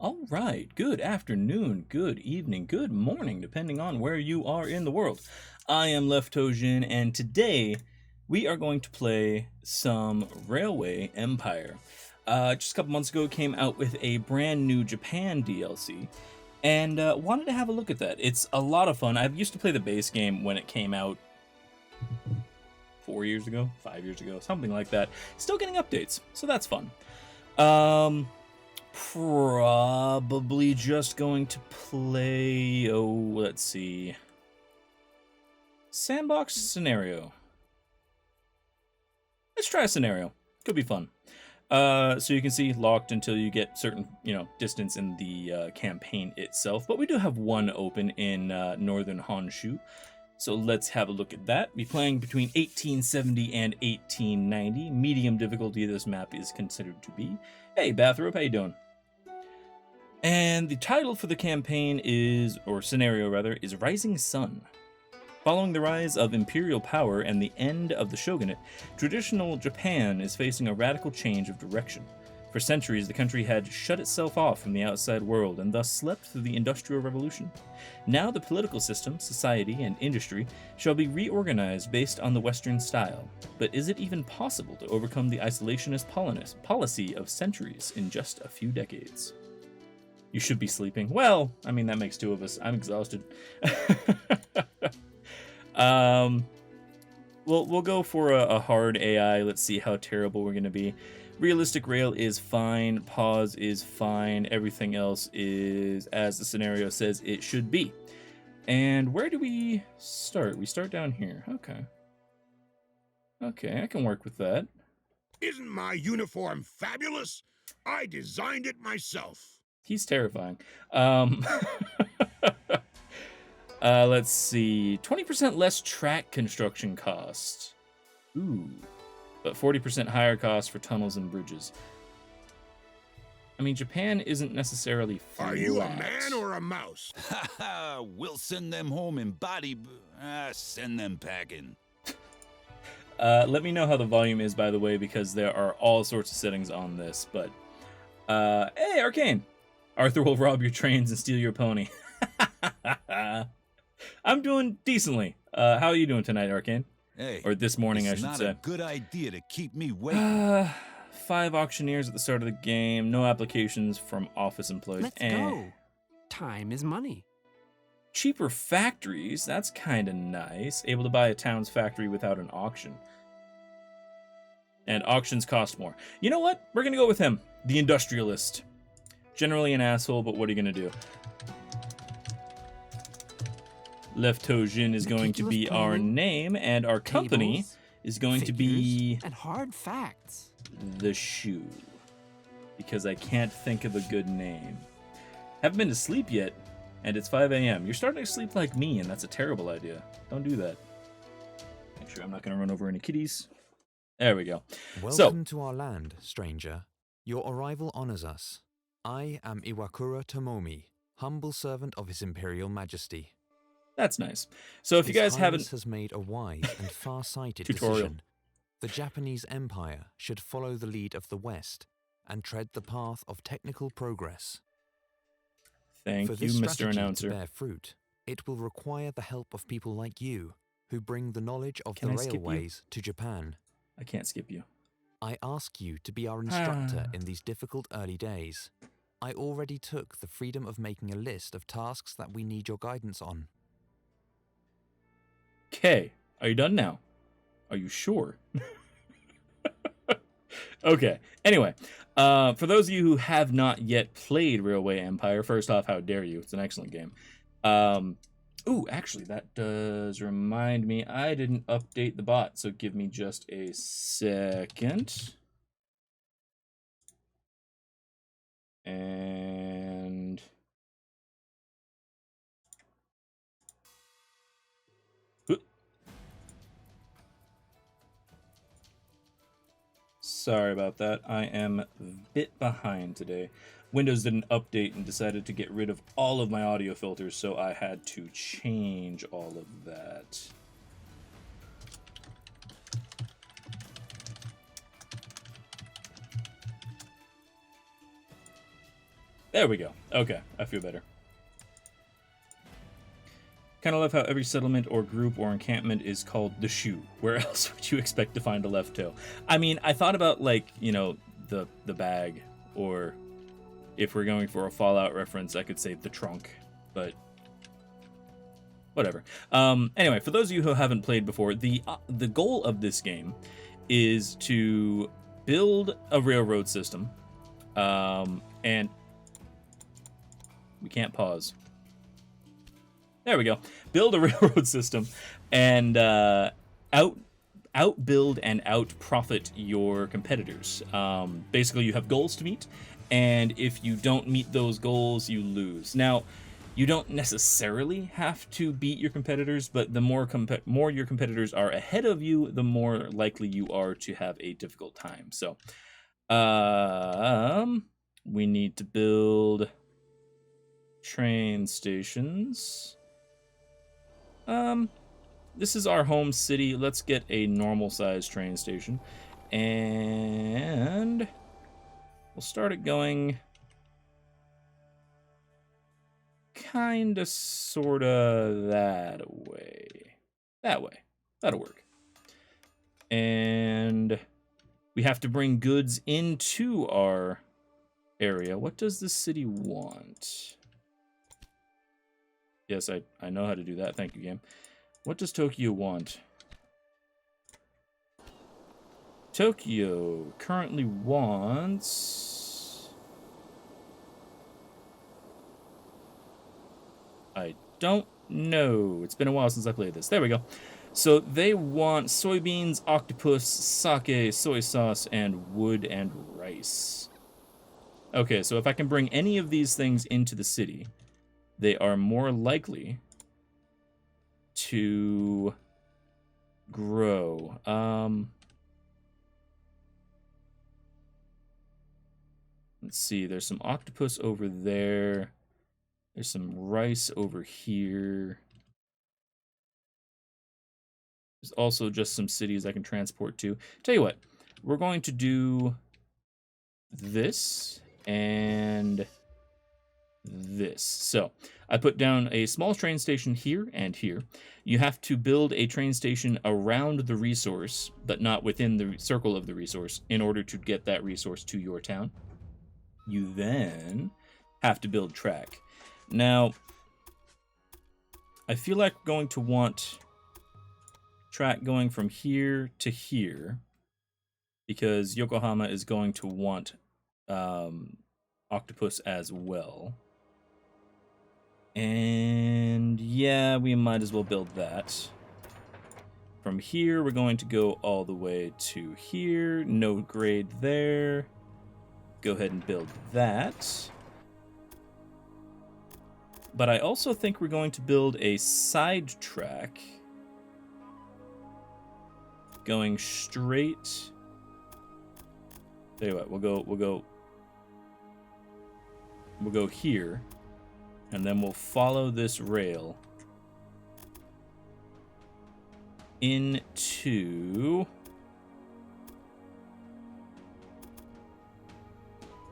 All right, good afternoon, good evening, good morning, depending on where you are in the world. I am LeftToeDjinn, and today we are going to play some Railway Empire. Just a couple months ago, it came out with a brand new Japan DLC, and wanted to have a look at that. It's a lot of fun. I used to play the base game when it came out 4 years ago, 5 years ago, something like that. Still getting updates, so that's fun. Probably just going to play, let's see. Sandbox scenario. Let's try a scenario. Could be fun. So you can see locked until you get certain, distance in the campaign itself. But we do have one open in northern Honshu. So let's have a look at that. Be playing between 1870 and 1890. Medium difficulty of this map is considered to be. Hey, Bathrobe, how you doing? And the title for the campaign is, or scenario rather, is Rising Sun. Following the rise of imperial power and the end of the shogunate, traditional Japan is facing a radical change of direction. For centuries, the country had shut itself off from the outside world and thus slept through the Industrial Revolution. Now the political system, society, and industry shall be reorganized based on the Western style. But is it even possible to overcome the isolationist policy of centuries in just a few decades? You should be sleeping. Well, I mean, that makes two of us. I'm exhausted. We'll go for a hard AI. Let's see how terrible we're going to be. Realistic rail is fine. Pause is fine. Everything else is as the scenario says it should be. And where do we start? We start down here. Okay. Okay, I can work with that. Isn't my uniform fabulous? I designed it myself. He's terrifying. Let's see. 20% less track construction cost. Ooh. But 40% higher cost for tunnels and bridges. I mean, Japan isn't necessarily flat. Are you a man or a mouse? Ha ha! We'll send them home in body... send them packing. Let me know how the volume is, by the way, because there are all sorts of settings on this. But, hey, Arcane! Arthur will rob your trains and steal your pony. I'm doing decently. How are you doing tonight, Arcane? Hey, or this morning, I should say. It's not a good idea to keep me waiting. 5 auctioneers at the start of the game. No applications from office employees. Let's go. Time is money. Cheaper factories. That's kind of nice. Able to buy a town's factory without an auction. And auctions cost more. You know what? We're going to go with him. The industrialist. Generally an asshole, but what are you going to do? LeftToeDjinn is going to be our name, and our company is going to be... and hard facts. The Shoe. Because I can't think of a good name. Haven't been to sleep yet, and it's 5 a.m. You're starting to sleep like me, and that's a terrible idea. Don't do that. Make sure I'm not going to run over any kitties. There we go. Welcome to our land, stranger. Your arrival honors us. I am Iwakura Tomomi, humble servant of His Imperial Majesty. That's nice. So if you guys haven't... has made a wise and far-sighted decision. The Japanese Empire should follow the lead of the West and tread the path of technical progress. Thank For you, this Mr. strategy Announcer. to bear fruit, it will require the help of people like you, who bring the knowledge of the railways to Japan. I can't skip you. I ask you to be our instructor in these difficult early days. I already took the freedom of making a list of tasks that we need your guidance on. Okay, are you done now? Are you sure? Okay, anyway, for those of you who have not yet played Railway Empire, first off, how dare you? It's an excellent game. Ooh, actually, that does remind me, I didn't update the bot, so give me just a second. And... Sorry about that. I am a bit behind today. Windows did an update and decided to get rid of all of my audio filters, so I had to change all of that. There we go. Okay, I feel better. Kind of love how every settlement or group or encampment is called the Shoe. Where else would you expect to find a left toe? I mean, I thought about, like, you know, the bag, or if we're going for a Fallout reference, I could say the trunk, but whatever. Anyway, for those of you who haven't played before, the goal of this game is to build a railroad system, and we can't pause. There we go. Build a railroad system and outbuild and out-profit your competitors. Basically, you have goals to meet, and if you don't meet those goals, you lose. Now, you don't necessarily have to beat your competitors, but the more your competitors are ahead of you, the more likely you are to have a difficult time. So, we need to build train stations. This is our home city. Let's get a normal-sized train station, and we'll start it going kinda, sorta that way. That way. That'll work. And we have to bring goods into our area. What does the city want? Yes, I know how to do that. Thank you, game. What does Tokyo want? Tokyo currently wants... I don't know. It's been a while since I played this. There we go. So they want soybeans, octopus, sake, soy sauce, and wood and rice. Okay, so if I can bring any of these things into the city, they are more likely to grow. Let's see, there's some octopus over there. There's some rice over here. There's also just some cities I can transport to. Tell you what, we're going to do this and this. So I put down a small train station here and here. You have to build a train station around the resource, but not within the circle of the resource, in order to get that resource to your town. You then have to build track. Now, I feel like we're going to want track going from here to here, because Yokohama is going to want octopus as well. And yeah, we might as well build that. From here, we're going to go all the way to here. No grade there. Go ahead and build that. But I also think we're going to build a side track going straight. Tell you what, we'll go here, and then we'll follow this rail into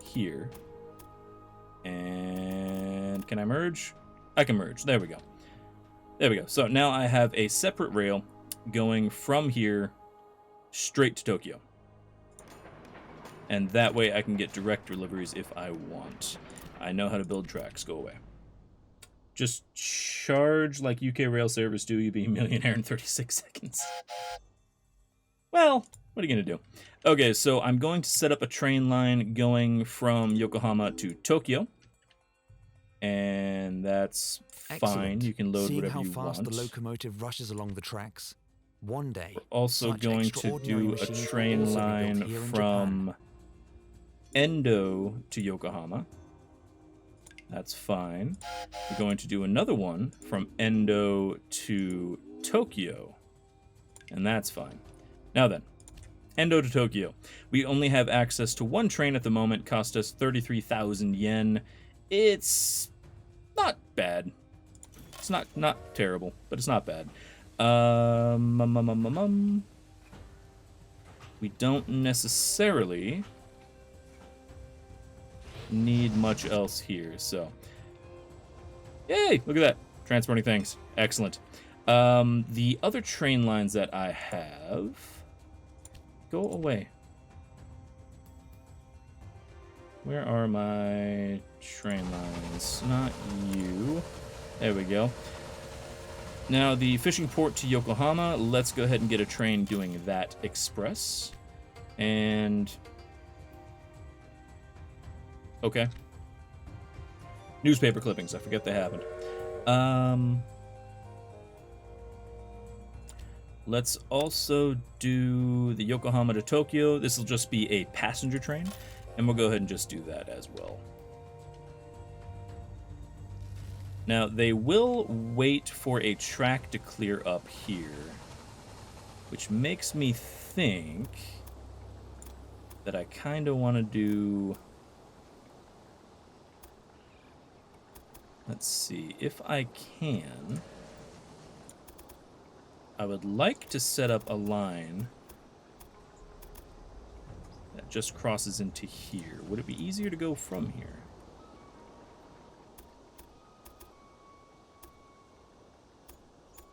here. And can I merge? I can merge. There we go. There we go. So now I have a separate rail going from here straight to Tokyo. And that way I can get direct deliveries if I want. I know how to build tracks. Go away. Just charge like UK rail service do. You be a millionaire in 36 seconds. Well, what are you going to do? Okay, so I'm going to set up a train line going from Yokohama to Tokyo. And that's fine. Excellent. You can load Seeing whatever you how fast want. the locomotive rushes along the tracks, one day We're also such going to extraordinary do a machines will train also be built line here in from Japan. Endo to Yokohama. That's fine. We're going to do another one from Endo to Tokyo. And that's fine. Now then, Endo to Tokyo. We only have access to one train at the moment. Cost us 33,000 yen. It's not bad. It's not terrible, but it's not bad. We don't necessarily need much else here. So, yay! Look at that. Transporting things. Excellent. The other train lines that I have... Go away. Where are my train lines? Not you. There we go. Now, the fishing port to Yokohama, let's go ahead and get a train doing that express. And... Okay. Newspaper clippings, I forget they happened. Let's also do the Yokohama to Tokyo. This will just be a passenger train, and we'll go ahead and just do that as well. Now, they will wait for a track to clear up here, which makes me think that I kind of want to do... Let's see, if I can... I would like to set up a line that just crosses into here. Would it be easier to go from here?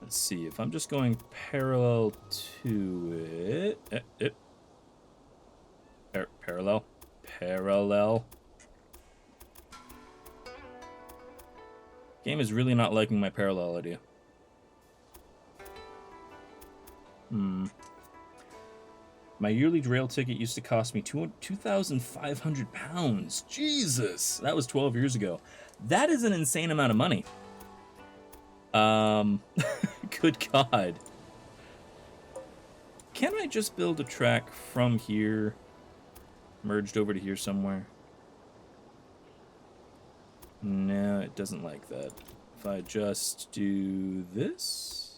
Let's see, if I'm just going parallel to it... Parallel. Game is really not liking my parallel idea. My yearly rail ticket used to cost me 2,500 pounds. Jesus! That was 12 years ago. That is an insane amount of money. Good God. Can I just build a track from here, merged over to here somewhere? No, it doesn't like that. If I just do this...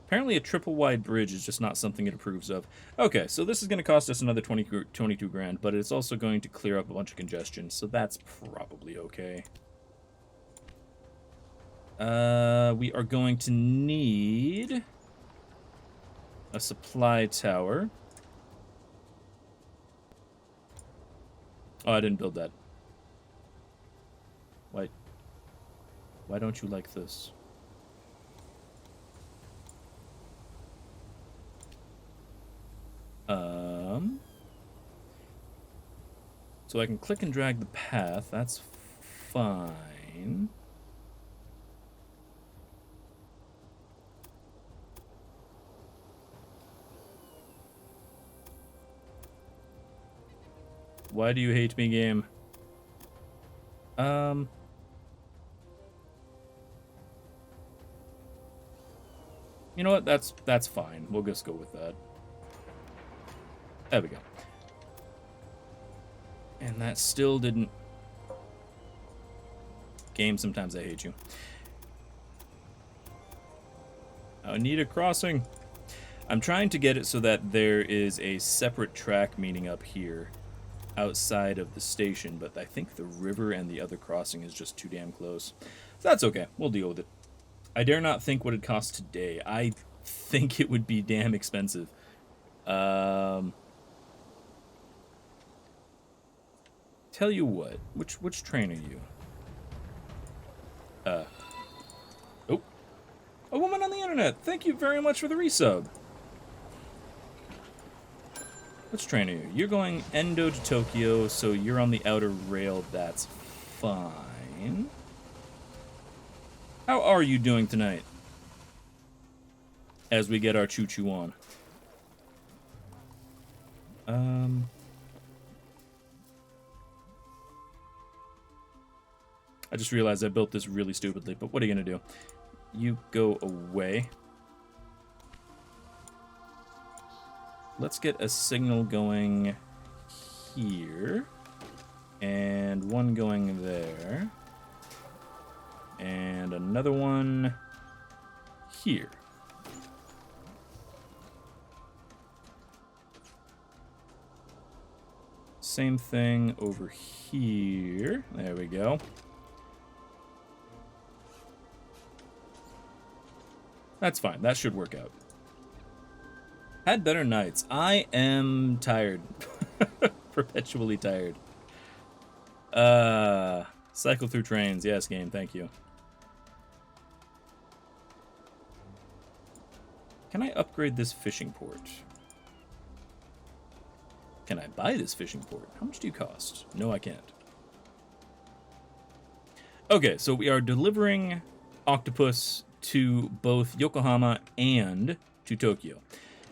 Apparently a triple wide bridge is just not something it approves of. Okay, so this is going to cost us another 22 grand, but it's also going to clear up a bunch of congestion, so that's probably okay. We are going to need a supply tower. Oh, I didn't build that. Why don't you like this? So I can click and drag the path. That's fine. Why do you hate me, game? You know what? That's fine. We'll just go with that. There we go. And that still didn't... Game, sometimes I hate you. I need a crossing. I'm trying to get it so that there is a separate track meeting up here outside of the station, but I think the river and the other crossing is just too damn close. So that's okay. We'll deal with it. I dare not think what it costs today. I think it would be damn expensive. Tell you what, which train are you? Oh, a woman on the internet. Thank you very much for the resub. Which train are you? You're going Endo to Tokyo, so you're on the outer rail. That's fine. How are you doing tonight? As we get our choo-choo on. I just realized I built this really stupidly, but what are you gonna do? You go away. Let's get a signal going here. And one going there. And another one here. Same thing over here. There we go. That's fine. That should work out. Had better nights. I am tired. Perpetually tired. Cycle through trains. Yes, game. Thank you. Can I upgrade this fishing port? Can I buy this fishing port? How much do you cost? No, I can't. Okay, so we are delivering octopus to both Yokohama and to Tokyo.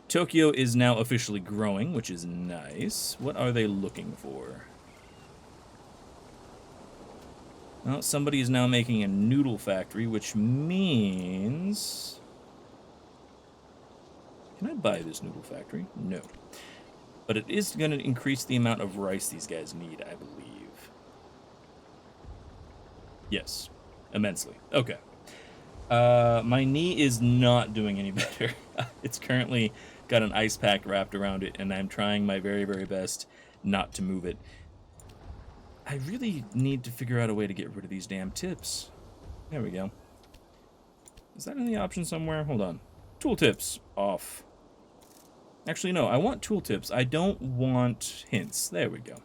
Tokyo is now officially growing, which is nice. What are they looking for? Well, somebody is now making a noodle factory, which means... Can I buy this noodle factory? No. But it is going to increase the amount of rice these guys need, I believe. Yes. Immensely. Okay. My knee is not doing any better. It's currently got an ice pack wrapped around it, and I'm trying my very, very best not to move it. I really need to figure out a way to get rid of these damn tips. There we go. Is that in the option somewhere? Hold on. Tooltips off. Actually, no. I want tooltips. I don't want hints. There we go.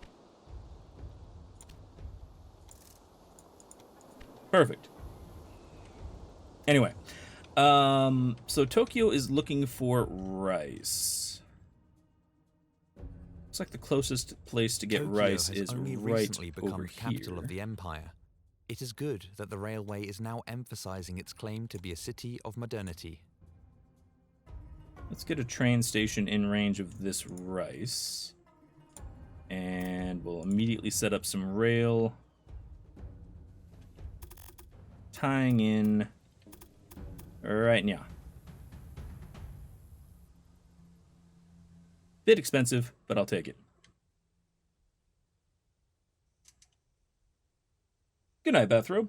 Perfect. Anyway, so Tokyo is looking for rice. Looks like the closest place to get Tokyo rice has is only right recently become over the capital here. of the empire. It is good that the railway is now emphasizing its claim to be a city of modernity. Let's get a train station in range of this rice. And we'll immediately set up some rail. Tying in right now. Bit expensive, but I'll take it. Good night, bathrobe.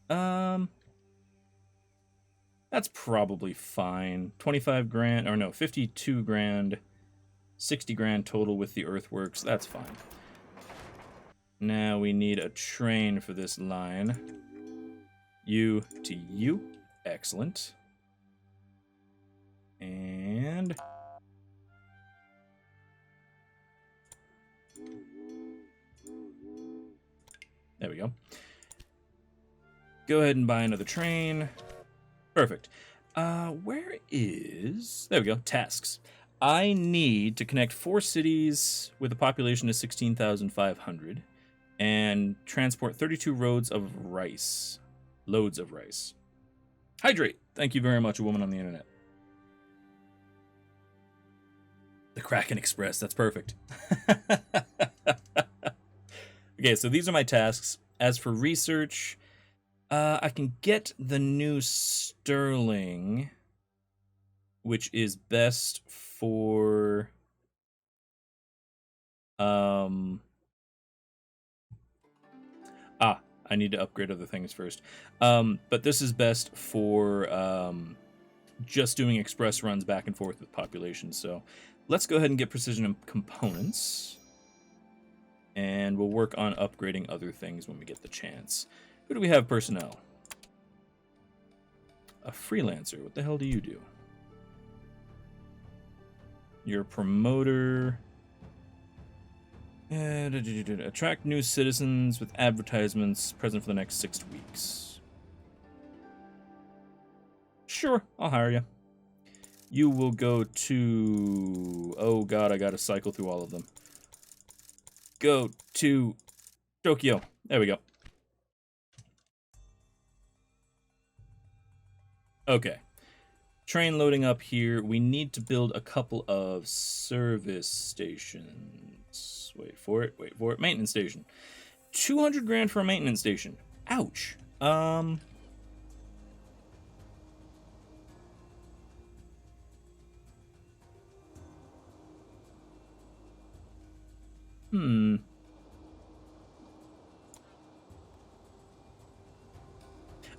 That's probably fine. 25 grand, or no, 52 grand, 60 grand total with the earthworks. That's fine. Now we need a train for this line. U to U. Excellent. And... there we go. Go ahead and buy another train. Perfect. Where is... there we go. Tasks. I need to connect 4 cities with a population of 16,500 and transport 32 loads of rice. Loads of rice. Hydrate. Thank you very much, a woman on the internet. The Kraken Express. That's perfect. Okay, so these are my tasks. As for research, I can get the new sterling, which is best for... I need to upgrade other things first. But this is best for just doing express runs back and forth with population. So let's go ahead and get precision components. And we'll work on upgrading other things when we get the chance. Who do we have personnel? A freelancer. What the hell do you do? You're a promoter. Attract new citizens with advertisements present for the next 6 weeks. Sure, I'll hire you. You will go to... oh god, I gotta cycle through all of them. Go to Tokyo. There we go. Okay. Train loading up here. We need to build a couple of service stations. Wait for it. Wait for it. Maintenance station. 200 grand for a maintenance station. Ouch.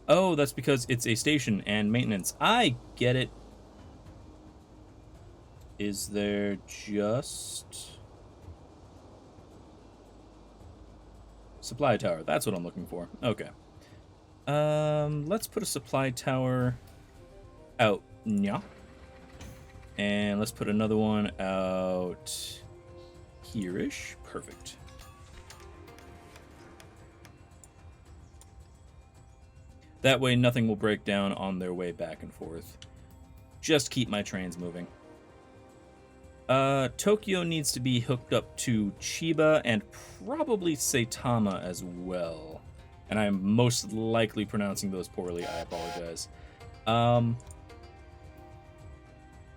Oh, that's because it's a station and maintenance. I get it. Is there just... supply tower? That's what I'm looking for. Okay. Let's put a supply tower out. Yeah. And let's put another one out here-ish. Perfect. That way nothing will break down on their way back and forth. Just keep my trains moving. Tokyo needs to be hooked up to Chiba and probably Saitama as well. And I'm most likely pronouncing those poorly. I apologize.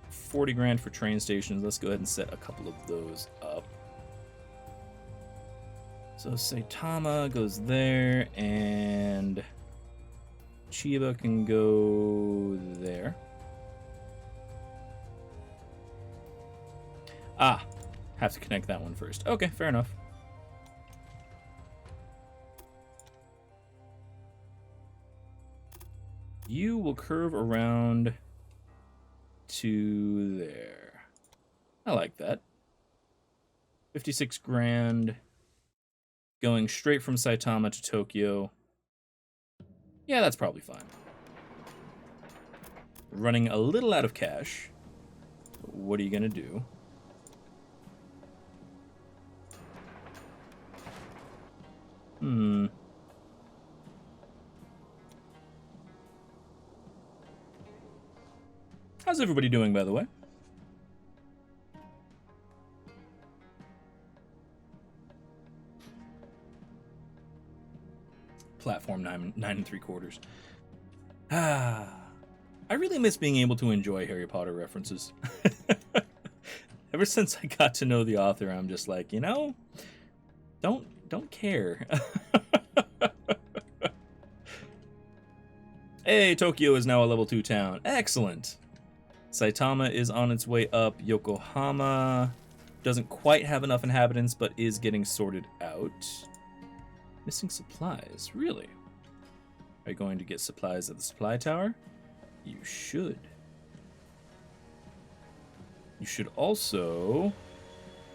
40 grand for train stations. Let's go ahead and set a couple of those up. So Saitama goes there, and Chiba can go there. Ah, have to connect that one first. Okay, fair enough. You will curve around to there. I like that. 56 grand. Going straight from Saitama to Tokyo. Yeah, that's probably fine. Running a little out of cash. What are you gonna do? How's everybody doing, by the way? Platform 9 3/4. I really miss being able to enjoy Harry Potter references. Ever since I got to know the author, I'm just like, you know, don't care. Hey, Tokyo is now a level 2 town. Excellent. Saitama is on its way up. Yokohama doesn't quite have enough inhabitants, but is getting sorted out. Missing supplies, really? Are you going to get supplies at the supply tower? You should. You should also...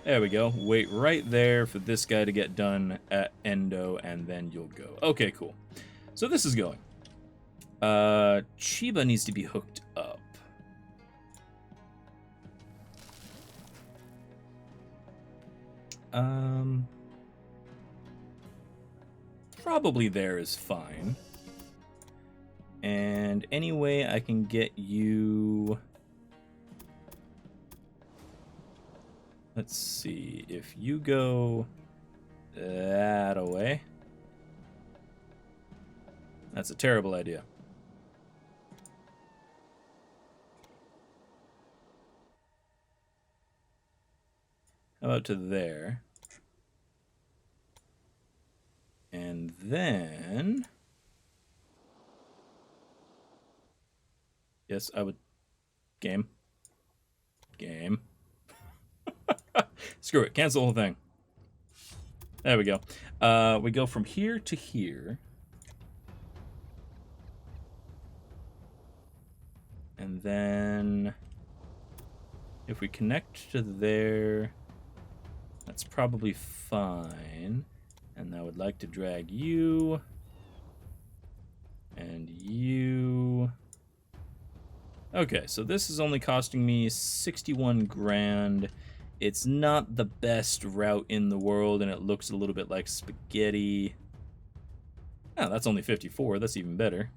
There we go. Wait right there for this guy to get done at Endo, and then you'll go. Okay, cool. So this is going. Chiba needs to be hooked up. Probably there is fine. And anyway, I can get you... Let's see, if you go that away. That's a terrible idea. How about to there? And then... Yes, I would... Game. Screw it. Cancel the whole thing. There we go. We go from here to here. And then... If we connect to there... That's probably fine. And I would like to drag you... And you... Okay, so this is only costing me 61 grand. It's not the best route in the world, and it looks a little bit like spaghetti. Oh, that's only 54. That's even better.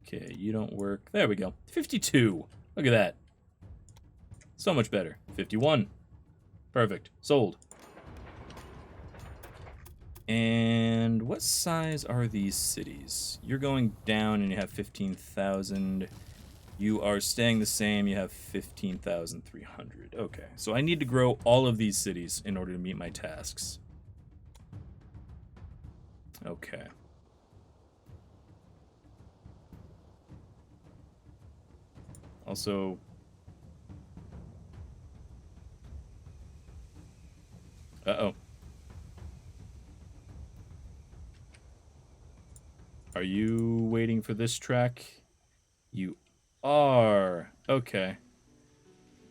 Okay, you don't work. There we go. 52. Look at that. So much better. 51. Perfect. Sold. And what size are these cities? You're going down and you have 15,000. You are staying the same. You have 15,300. Okay, so I need to grow all of these cities in order to meet my tasks. Okay. Also... Uh-oh. Are you waiting for this track? You are. Okay.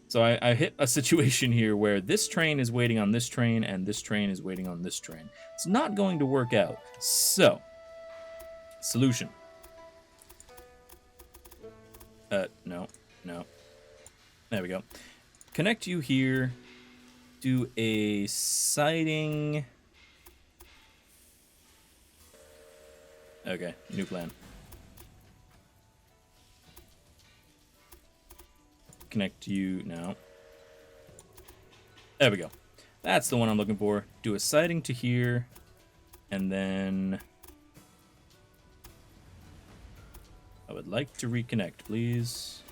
So I hit a situation here where this train is waiting on this train and this train is waiting on this train. It's not going to work out. So, Solution. No. There we go. Connect you here. Do a sighting. Okay, new plan. Connect you now. There we go. That's the one I'm looking for. Do a sighting to here, and then I would like to reconnect, please.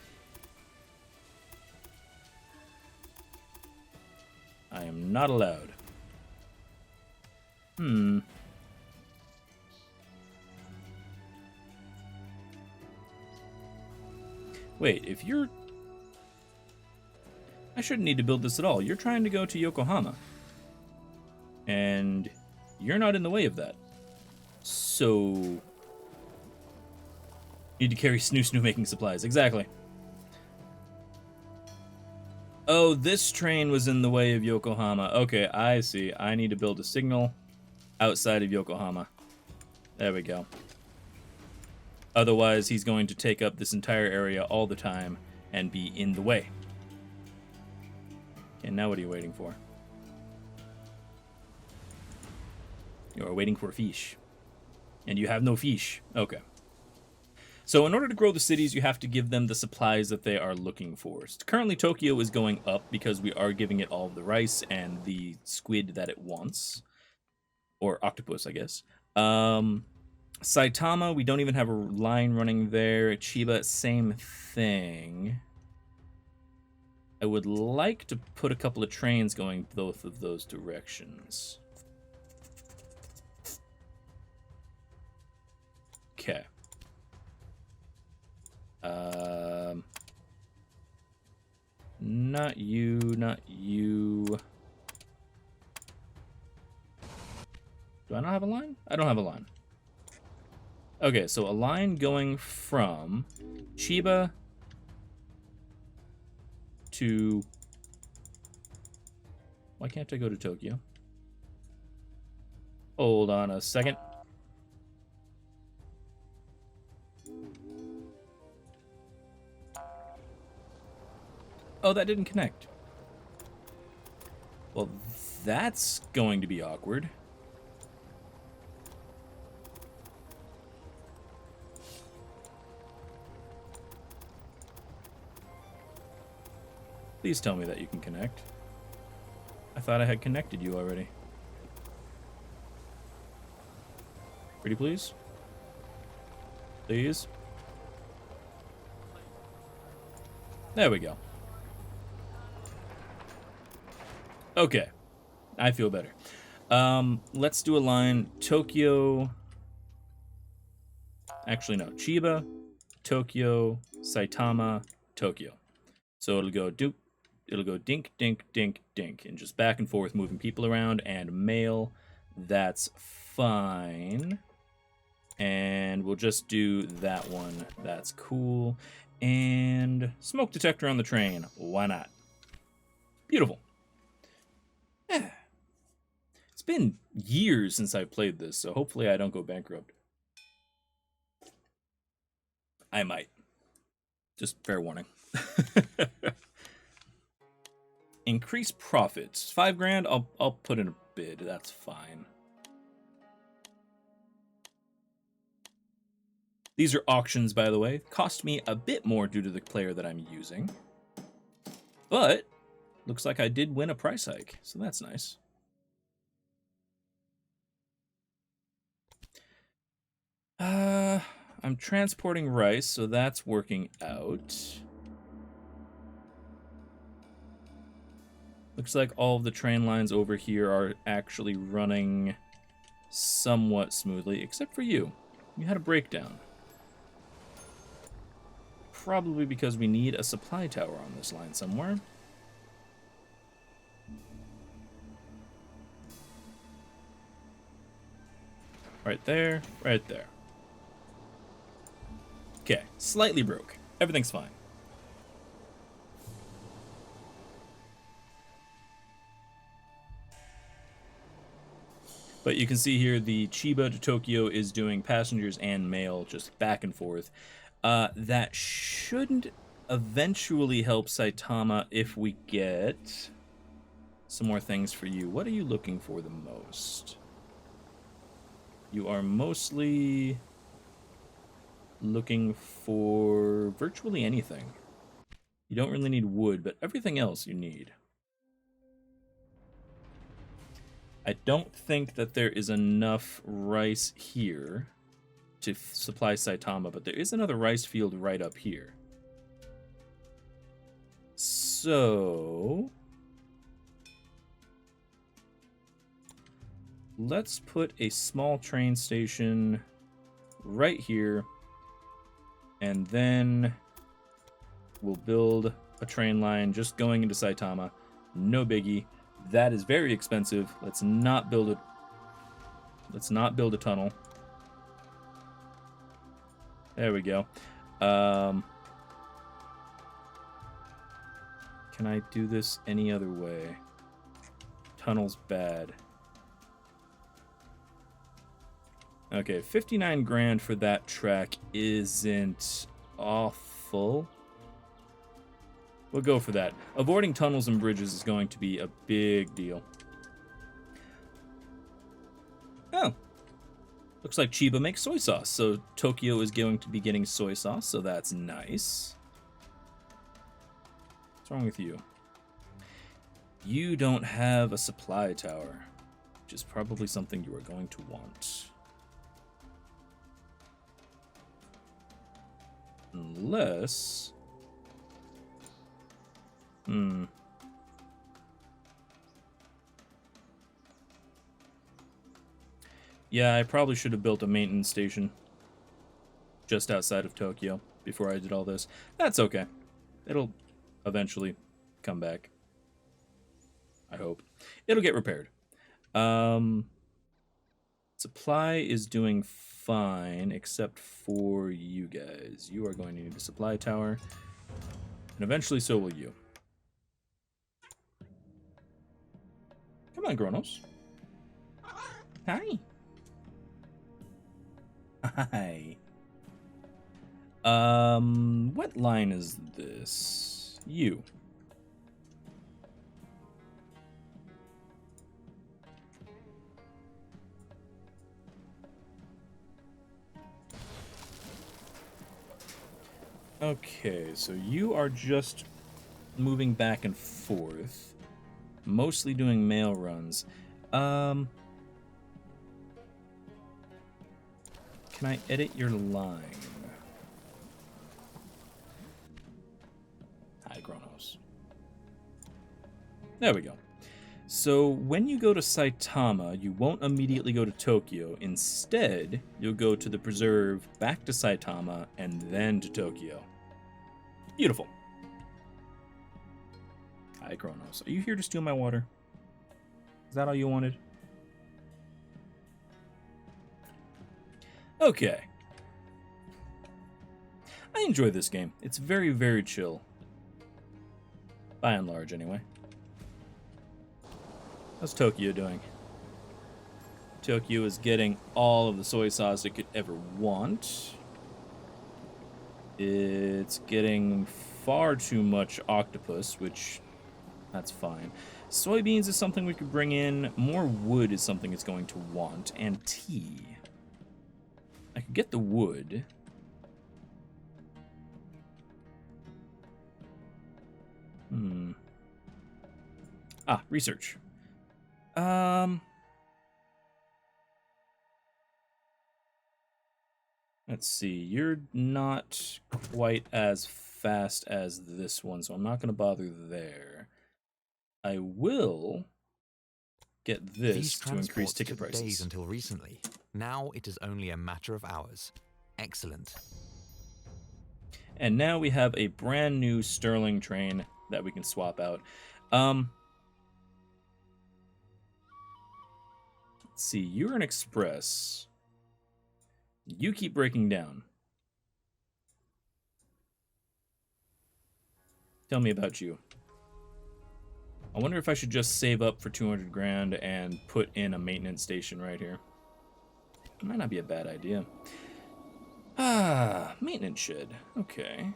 I am not allowed. Wait, if you're... I shouldn't need to build this at all. You're trying to go to Yokohama. And you're not in the way of that. So... Need to carry snoo making supplies. Exactly. Oh, this train was in the way of Yokohama. Okay, I see. I need to build a signal outside of Yokohama. There we go. Otherwise, he's going to take up this entire area all the time and be in the way. Okay, now what are you waiting for? You are waiting for fish. And you have no fish. Okay. So in order to grow the cities, you have to give them the supplies that they are looking for. Currently, Tokyo is going up because we are giving it all of the rice and the squid that it wants. Or octopus, I guess. Saitama, we don't even have a line running there. Chiba, same thing. I would like to put a couple of trains going both of those directions. Okay. Not you, not you. Do I not have a line? I don't have a line. Okay, so a line going from Chiba to... Why can't I go to Tokyo? Hold on a second. Oh, that didn't connect. Well, that's going to be awkward. Please tell me that you can connect. I thought I had connected you already. Pretty please? Please? There we go. Okay. I feel better. Let's do a line. Tokyo. Actually, no. Chiba, Tokyo, Saitama, Tokyo. So it'll go dink, dink, dink, dink, and just back and forth, moving people around and mail. That's fine. And we'll just do that one. That's cool. And smoke detector on the train. Why not? Beautiful. Yeah. It's been years since I've played this, so hopefully I don't go bankrupt. I might. Just fair warning. Increase profits. 5 grand, I'll put in a bid. That's fine. These are auctions, by the way. Cost me a bit more due to the player that I'm using. But looks like I did win a price hike, so that's nice. I'm transporting rice, so that's working out. Looks like all of the train lines over here are actually running somewhat smoothly, except for you. You had a breakdown. Probably because we need a supply tower on this line somewhere. Right there, right there. Okay, slightly broke. Everything's fine. But you can see here the Chiba to Tokyo is doing passengers and mail just back and forth. That shouldn't eventually help Saitama if we get some more things for you. What are you looking for the most? You are mostly looking for virtually anything. You don't really need wood, but everything else you need. I don't think that there is enough rice here to supply Saitama, but there is another rice field right up here. So let's put a small train station right here, and then we'll build a train line just going into Saitama. No biggie. That is very expensive. Let's not build it. Let's not build a tunnel. There we go. Can I do this any other way? Tunnel's bad. Okay, 59 grand for that track isn't awful. We'll go for that. Avoiding tunnels and bridges is going to be a big deal. Oh. Looks like Chiba makes soy sauce, so Tokyo is going to be getting soy sauce, so that's nice. What's wrong with you? You don't have a supply tower, which is probably something you are going to want. Unless... Yeah, I probably should have built a maintenance station just outside of Tokyo before I did all this. That's okay. It'll eventually come back. I hope. It'll get repaired. Supply is doing fine, except for you guys. You are going to need a supply tower, and eventually so will you. Come on, Kronos. Hi. Hi. What line is this? You. Okay, so you are just moving back and forth, mostly doing mail runs. Can I edit your line? Hi, Kronos. There we go. So when you go to Saitama, you won't immediately go to Tokyo. Instead, you'll go to the preserve, back to Saitama, and then to Tokyo. Beautiful. Hi, Kronos. Are you here to steal my water? Is that all you wanted? Okay. I enjoy this game. It's very, very chill. By and large, anyway. How's Tokyo doing? Tokyo is getting all of the soy sauce it could ever want. It's getting far too much octopus, which, that's fine. Soybeans is something we could bring in. More wood is something it's going to want. And tea. I could get the wood. Research. Let's see. You're not quite as fast as this one, so I'm not going to bother there. I will get this to increase ticket prices. Days until recently. Now it is only a matter of hours. Excellent. And now we have a brand new Sterling train that we can swap out. Let's see, you're an express. You keep breaking down. Tell me about you. I wonder if I should just save up for 200 grand and put in a maintenance station right here. Might not be a bad idea. Ah, maintenance shed. Okay.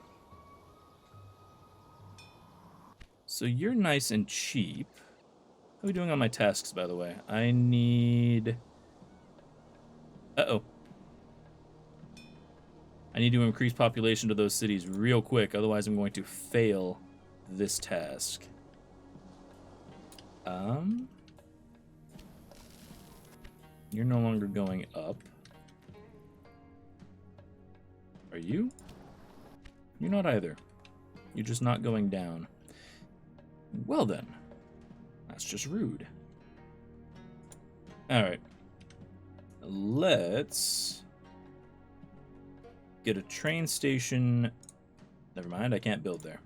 So you're nice and cheap. How are we doing on my tasks, by the way? I need... Uh-oh. I need to increase population to those cities real quick, otherwise I'm going to fail this task. You're no longer going up. Are you? You're not either. You're just not going down. Well then. That's just rude. Alright. Let's get a train station. Never mind, I can't build there.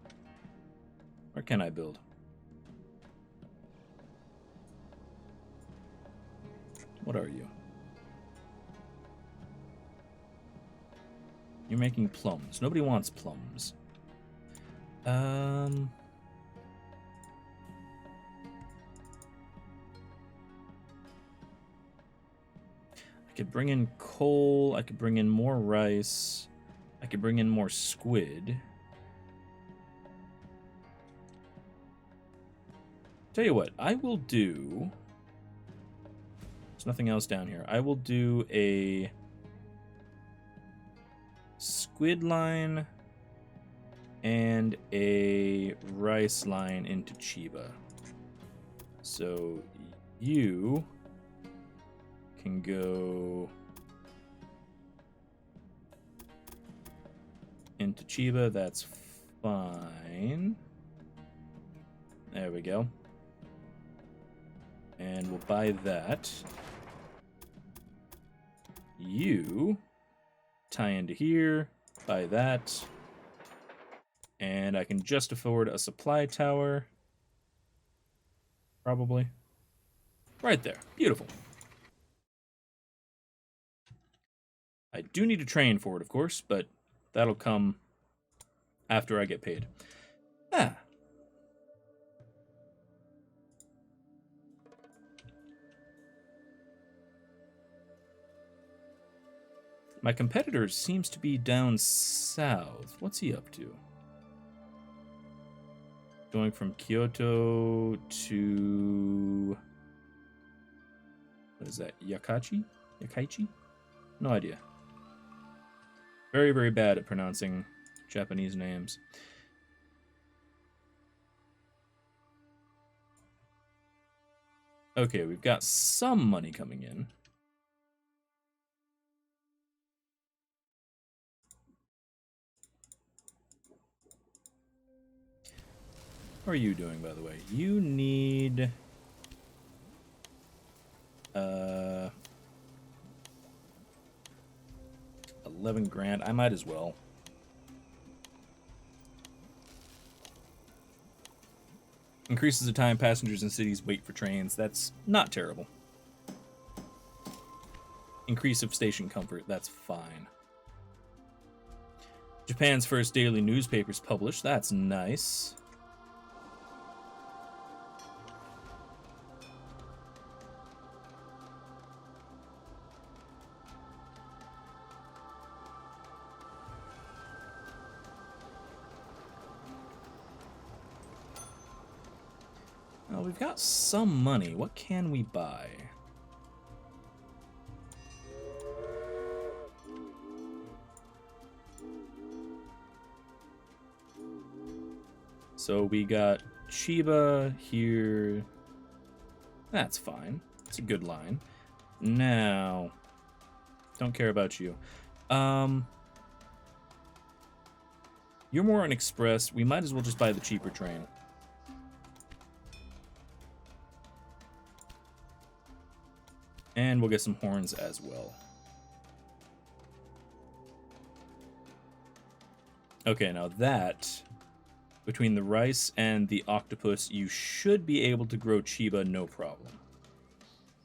Or can I build? What are you? You're making plums. Nobody wants plums. I could bring in coal. I could bring in more rice. I could bring in more squid. Tell you what, I will do... There's nothing else down here. I will do a squid line and a rice line into Chiba. So you can go into Chiba. That's fine. There we go. And we'll buy that. You tie into here, buy that, and I can just afford a supply tower. Probably. Right there. Beautiful. I do need to train for it, of course, but that'll come after I get paid. Ah. My competitor seems to be down south. What's he up to? Going from Kyoto to... What is that? Yakaichi? Yakaichi? No idea. Very, very bad at pronouncing Japanese names. Okay, we've got some money coming in. How are you doing, by the way? You need... 11 grand. I might as well. Increases the time passengers in cities wait for trains. That's not terrible. Increase of station comfort. That's fine. Japan's first daily newspaper's published. That's nice. Well, we've got some money. What can we buy? So we got Chiba here. That's fine. It's a good line. Now, don't care about you. You're more an express. We might as well just buy the cheaper train. And we'll get some horns as well. Okay, now that, between the rice and the octopus, you should be able to grow Chiba no problem.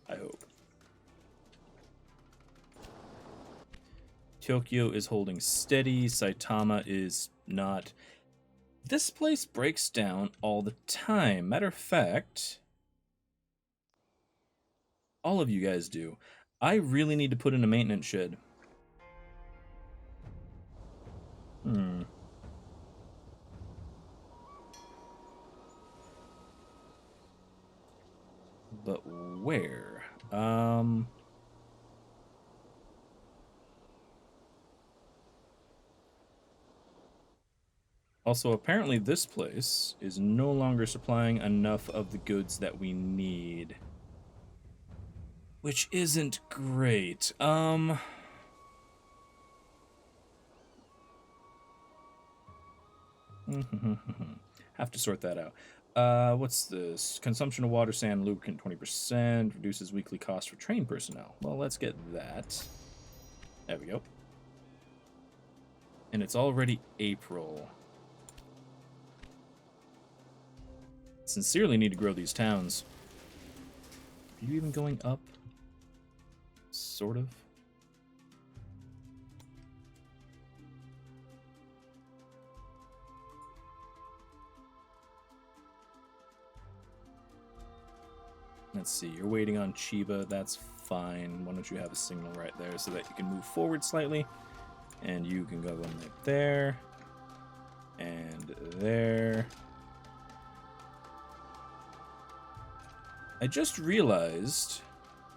I hope. Tokyo is holding steady. Saitama is not. This place breaks down all the time. Matter of fact, all of you guys do. I really need to put in a maintenance shed. But where? Also, apparently this place is no longer supplying enough of the goods that we need. Which isn't great. Have to sort that out. What's this? Consumption of water, sand, lubricant 20%. Reduces weekly cost for trained personnel. Well, let's get that. There we go. And it's already April. Sincerely need to grow these towns. Are you even going up? Sort of. Let's see, you're waiting on Chiba, that's fine. Why don't you have a signal right there so that you can move forward slightly? And you can go right there. And there. I just realized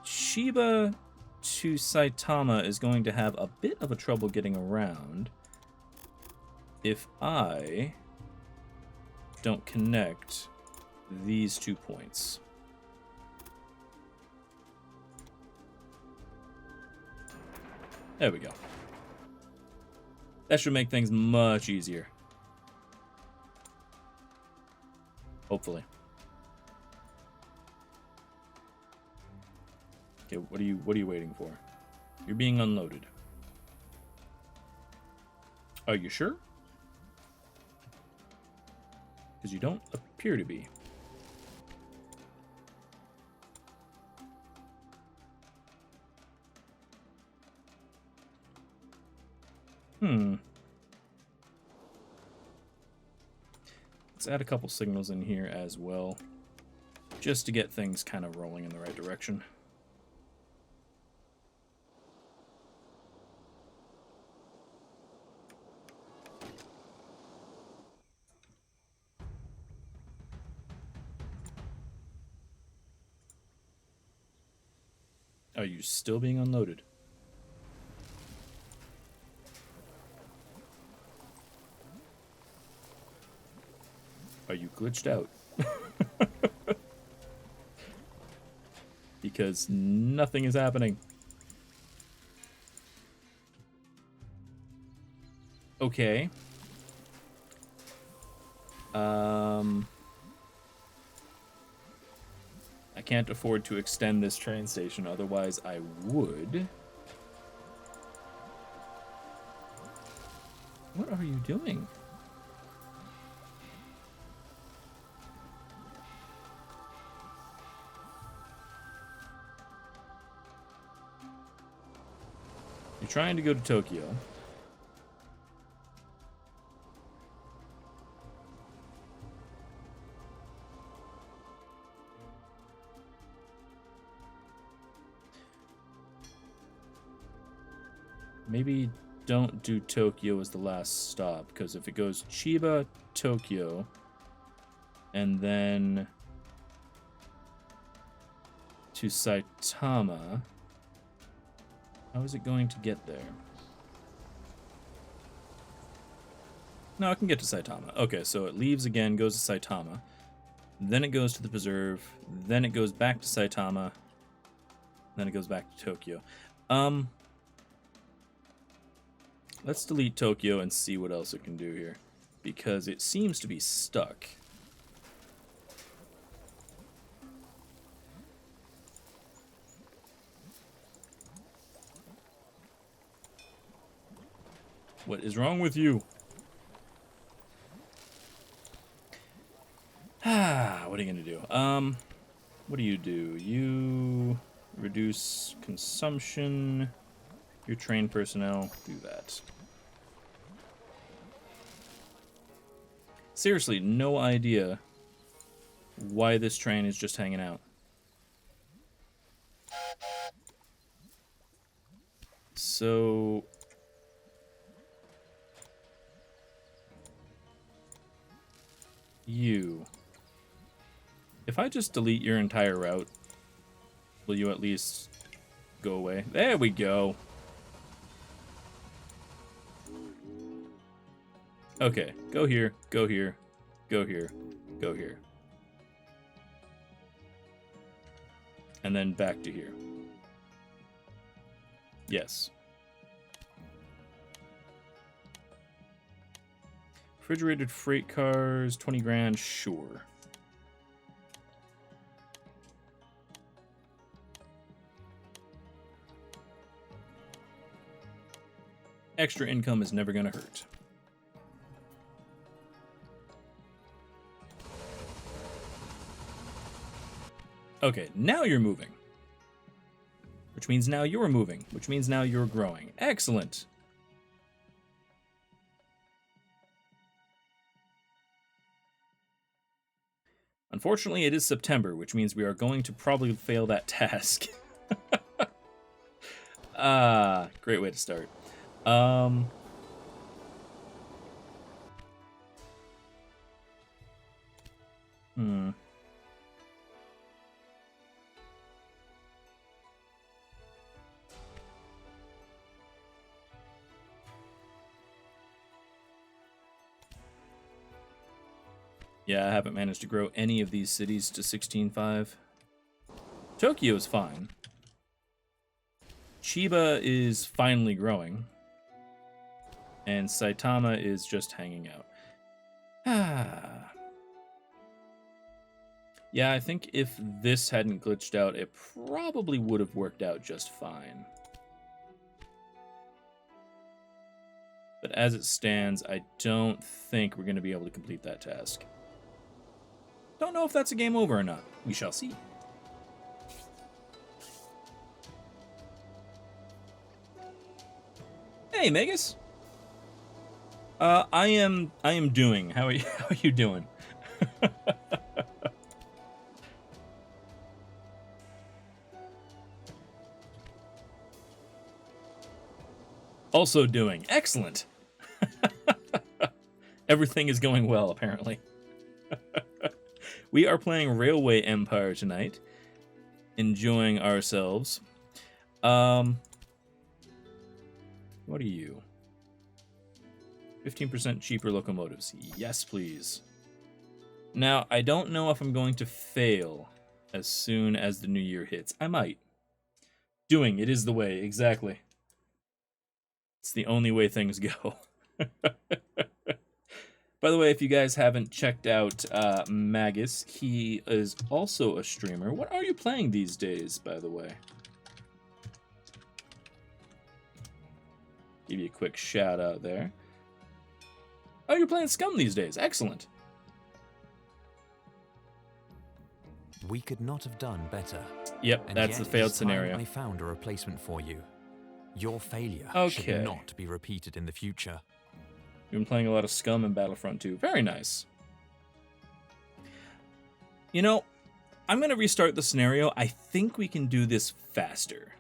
Chiba to Saitama is going to have a bit of a trouble getting around if I don't connect these 2 points. There we go. That should make things much easier. Hopefully. Okay, what are you waiting for? You're being unloaded. Are you sure? Because you don't appear to be. Let's add a couple signals in here as well, just to get things kind of rolling in the right direction. Are you still being unloaded? Are you glitched out? Because nothing is happening. Okay. I can't afford to extend this train station, otherwise I would. What are you doing? You're trying to go to Tokyo. Maybe don't do Tokyo as the last stop, because if it goes Chiba, Tokyo, and then to Saitama, how is it going to get there? No, it can get to Saitama. Okay, so it leaves again, goes to Saitama, then it goes to the preserve, then it goes back to Saitama, then it goes back to Tokyo. Let's delete Tokyo and see what else it can do here, because it seems to be stuck. What is wrong with you? What are you gonna do? What do? You reduce consumption. Your trained personnel, do that. Seriously, no idea why this train is just hanging out. So... you. If I just delete your entire route, will you at least go away? There we go. Okay, go here, go here, go here, go here. And then back to here. Yes. Refrigerated freight cars, 20 grand, sure. Extra income is never gonna hurt. Okay, now you're moving. Which means now you're moving. Which means now you're growing. Excellent. Unfortunately, it is September, which means we are going to probably fail that task. Great way to start. Yeah, I haven't managed to grow any of these cities to 16.5. Tokyo is fine. Chiba is finally growing. And Saitama is just hanging out. Yeah, I think if this hadn't glitched out, it probably would have worked out just fine. But as it stands, I don't think we're going to be able to complete that task. Don't know if that's a game over or not. We shall see. Hey, Megas. I am doing. How are you doing? Also doing. Excellent. Everything is going well, apparently. We are playing Railway Empire tonight. Enjoying ourselves. What are you? 15% cheaper locomotives. Yes, please. Now, I don't know if I'm going to fail as soon as the new year hits. I might. Doing. It is the way. Exactly. It's the only way things go. By the way, if you guys haven't checked out Magus, he is also a streamer. What are you playing these days, by the way? Give you a quick shout out there. Oh, you're playing Scum these days. Excellent. We could not have done better. Yep, And that's yet the failed it is time scenario. I found a replacement for you. Your failure Okay. should not be repeated in the future. You've been playing a lot of Scum and Battlefront 2. Very nice. You know, I'm going to restart the scenario. I think we can do this faster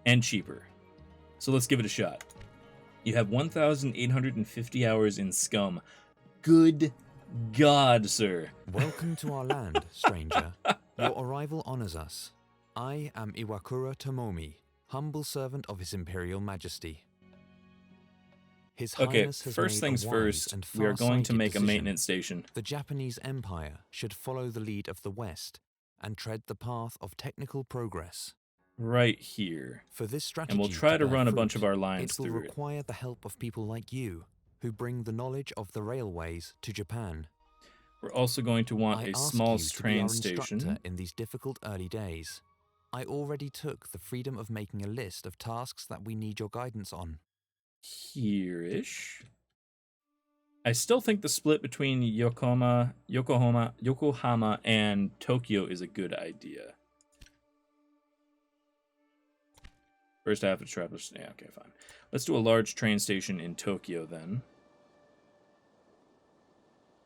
and cheaper. So let's give it a shot. You have 1,850 hours in Scum. Good God, sir. Welcome to our land, stranger. Your arrival honors us. I am Iwakura Tomomi, humble servant of His Imperial Majesty. His Okay, Highness has first made things a wise first, and we are going to far-sighted make a decision. maintenance station. The Japanese Empire should follow the lead of the West and tread the path of technical progress. Right here. For this strategy And we'll try to bear run a fruit, bunch of our lines it will through it. require the help of people like you, who bring the knowledge of the railways to Japan. We're also going to want I a ask small you to be train our station. instructor in these difficult early days. I already took the freedom of making a list of tasks that we need your guidance on. Here-ish. I still think the split between Yokohama, and Tokyo is a good idea. First I have to travel. Yeah, okay, fine. Let's do a large train station in Tokyo then.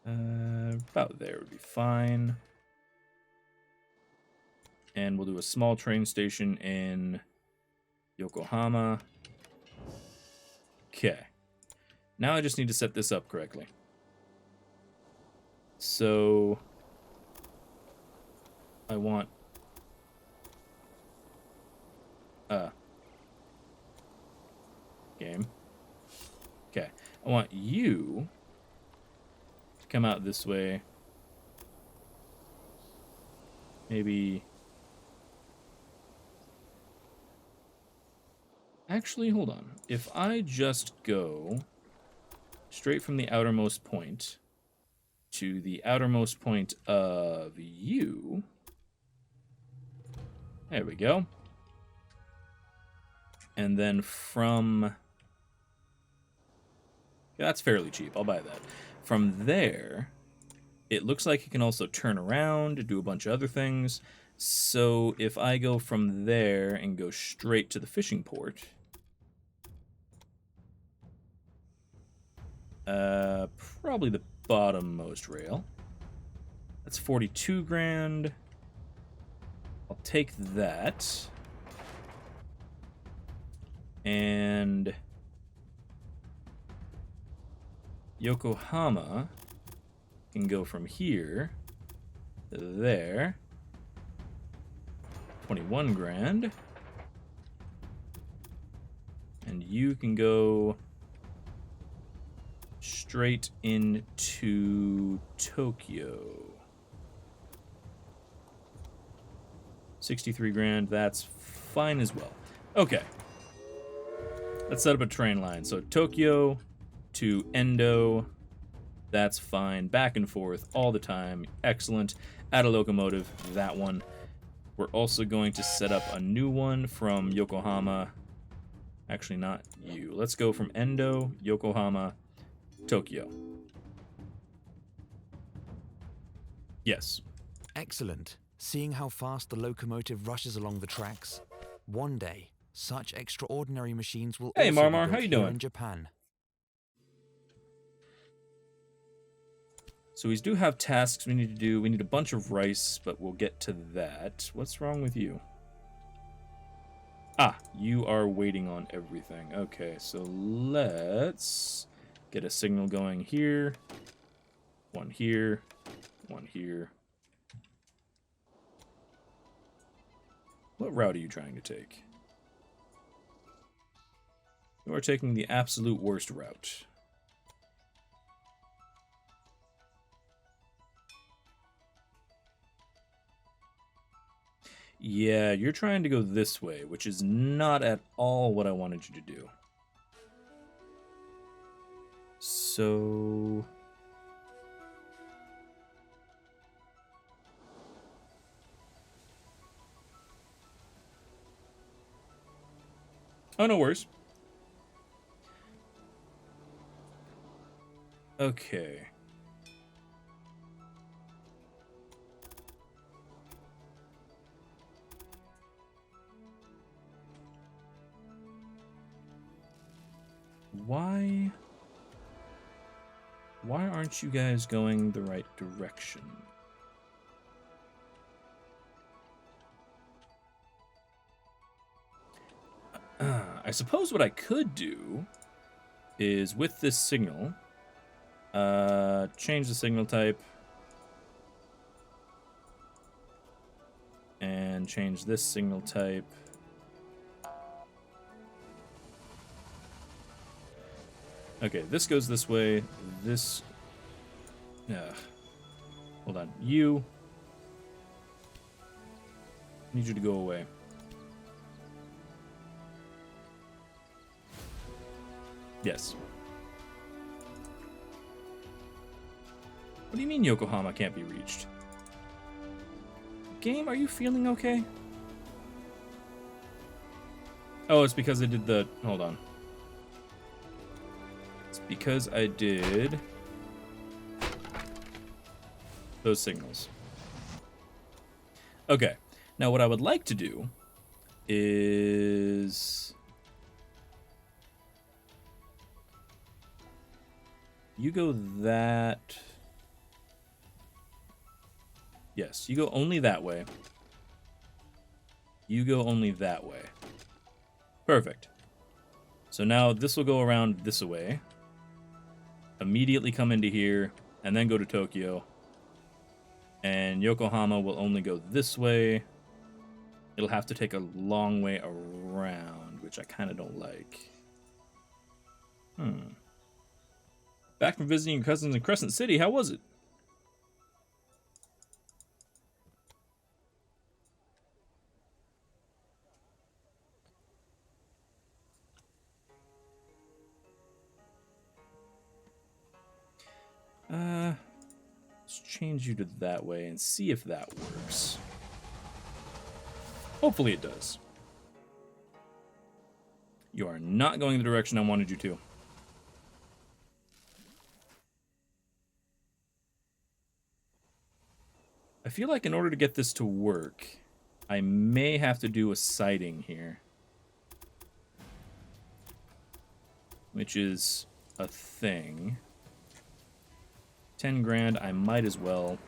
About there would be fine. And we'll do a small train station in Yokohama. Okay. Now I just need to set this up correctly. So I want game. Okay. I want you to come out this way. Maybe. Actually, hold on. If I just go straight from the outermost point to the outermost point of you. There we go. And then from... Yeah, that's fairly cheap. I'll buy that. From there, it looks like it can also turn around and do a bunch of other things. So if I go from there and go straight to the fishing port... probably the bottommost rail. That's 42 grand. I'll take that. And Yokohama can go from here to there. 21 grand. And you can go straight into Tokyo. 63 grand, that's fine as well. Okay. Let's set up a train line. So Tokyo to Endo, that's fine. Back and forth all the time. Excellent. Add a locomotive, that one. We're also going to set up a new one from Yokohama. Actually, not you. Let's go from Endo, Yokohama, Tokyo. Yes. Excellent. Seeing how fast the locomotive rushes along the tracks, one day such extraordinary machines will Hey, also Marmar, be how built you here doing? in Japan. So we do have tasks we need to do. We need a bunch of rice, but we'll get to that. What's wrong with you? Ah, you are waiting on everything. Okay, so let's get a signal going here. One here. One here. What route are you trying to take? You are taking the absolute worst route. Yeah, you're trying to go this way, which is not at all what I wanted you to do. So... Oh, no worries. Okay. Why aren't you guys going the right direction? I suppose what I could do is with this signal, change the signal type and change this signal type. Okay, this goes this way. This... hold on. You... need you to go away. Yes. What do you mean Yokohama can't be reached? Game, are you feeling okay? Oh, it's because I did the... Hold on. It's because I did... those signals. Okay. Now what I would like to do is... you go that... Yes, you go only that way. You go only that way. Perfect. So now this will go around this way. Immediately come into here, and then go to Tokyo. And Yokohama will only go this way. It'll have to take a long way around, which I kind of don't like. Back from visiting your cousins in Crescent City, how was it? Let's change you to that way and see if that works. Hopefully it does. You are not going the direction I wanted you to. I feel like in order to get this to work, I may have to do a sighting here. Which is a thing. 10 grand, I might as well.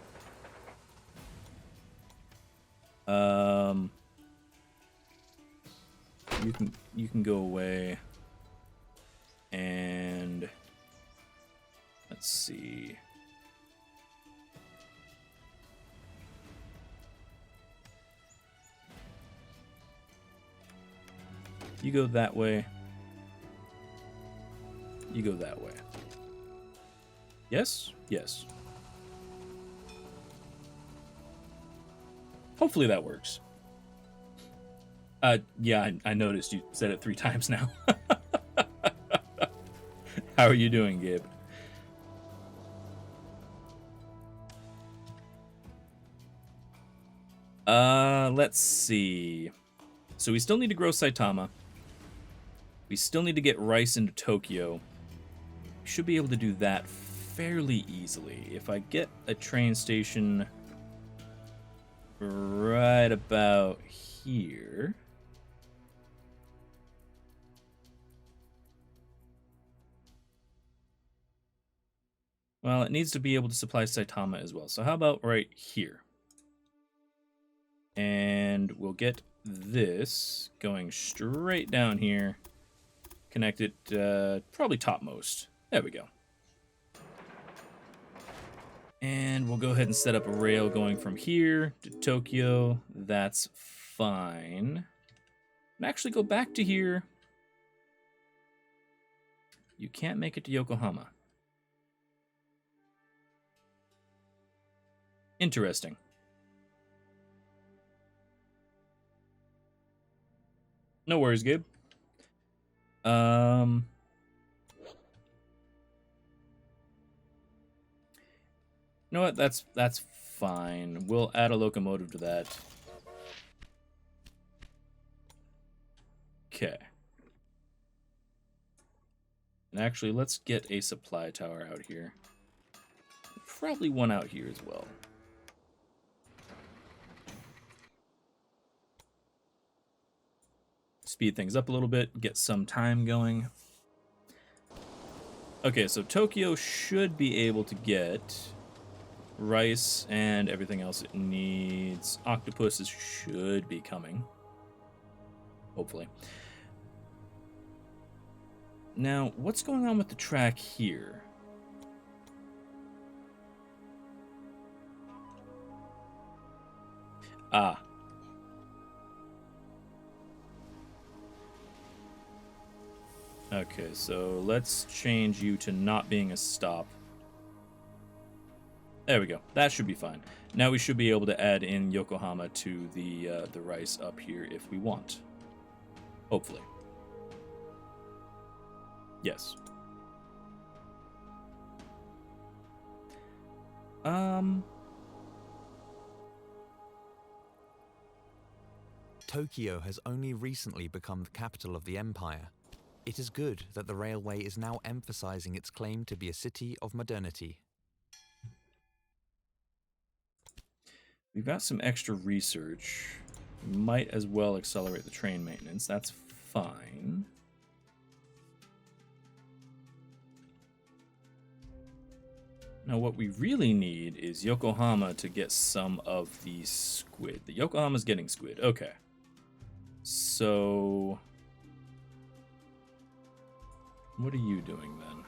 You can go away. And let's see. You go that way. You go that way. Yes? Yes. Hopefully that works. Yeah, I noticed you said it 3 times now. How are you doing, Gabe? Let's see. So we still need to grow Saitama. We still need to get rice into Tokyo. We should be able to do that fairly easily. If I get a train station right about here. Well, it needs to be able to supply Saitama as well. So how about right here? And we'll get this going straight down here. Connect it probably topmost. There we go. And we'll go ahead and set up a rail going from here to Tokyo. That's fine. And actually go back to here. You can't make it to Yokohama. Interesting. No worries, Gabe. You know what? That's fine. We'll add a locomotive to that. Okay. And actually, let's get a supply tower out here. Probably one out here as well. Speed things up a little bit, get some time going. Okay, so Tokyo should be able to get rice and everything else it needs. Octopuses should be coming. Hopefully. Now, what's going on with the track here? Ah. Okay, so let's change you to not being a stop. There we go. That should be fine. Now we should be able to add in Yokohama to the rice up here if we want. Hopefully. Yes. Tokyo has only recently become the capital of the empire. It is good that the railway is now emphasizing its claim to be a city of modernity. We've got some extra research. We might as well accelerate the train maintenance. That's fine. Now, what we really need is Yokohama to get some of the squid. The Yokohama's getting squid. Okay. So, what are you doing then?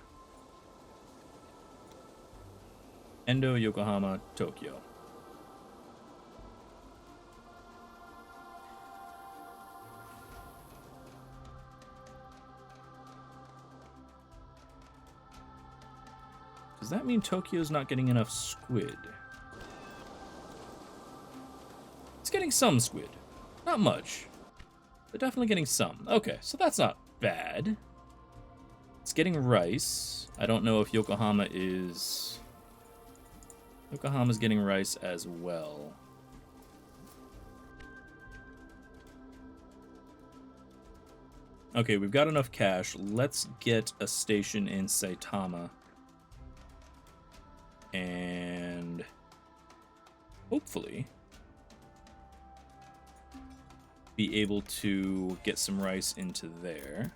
Endo, Yokohama, Tokyo. Does that mean Tokyo's not getting enough squid? It's getting some squid. Not much. But definitely getting some. Okay, so that's not bad. It's getting rice. I don't know if Yokohama is... Yokohama's getting rice as well. Okay, we've got enough cash. Let's get a station in Saitama. And hopefully be able to get some rice into there,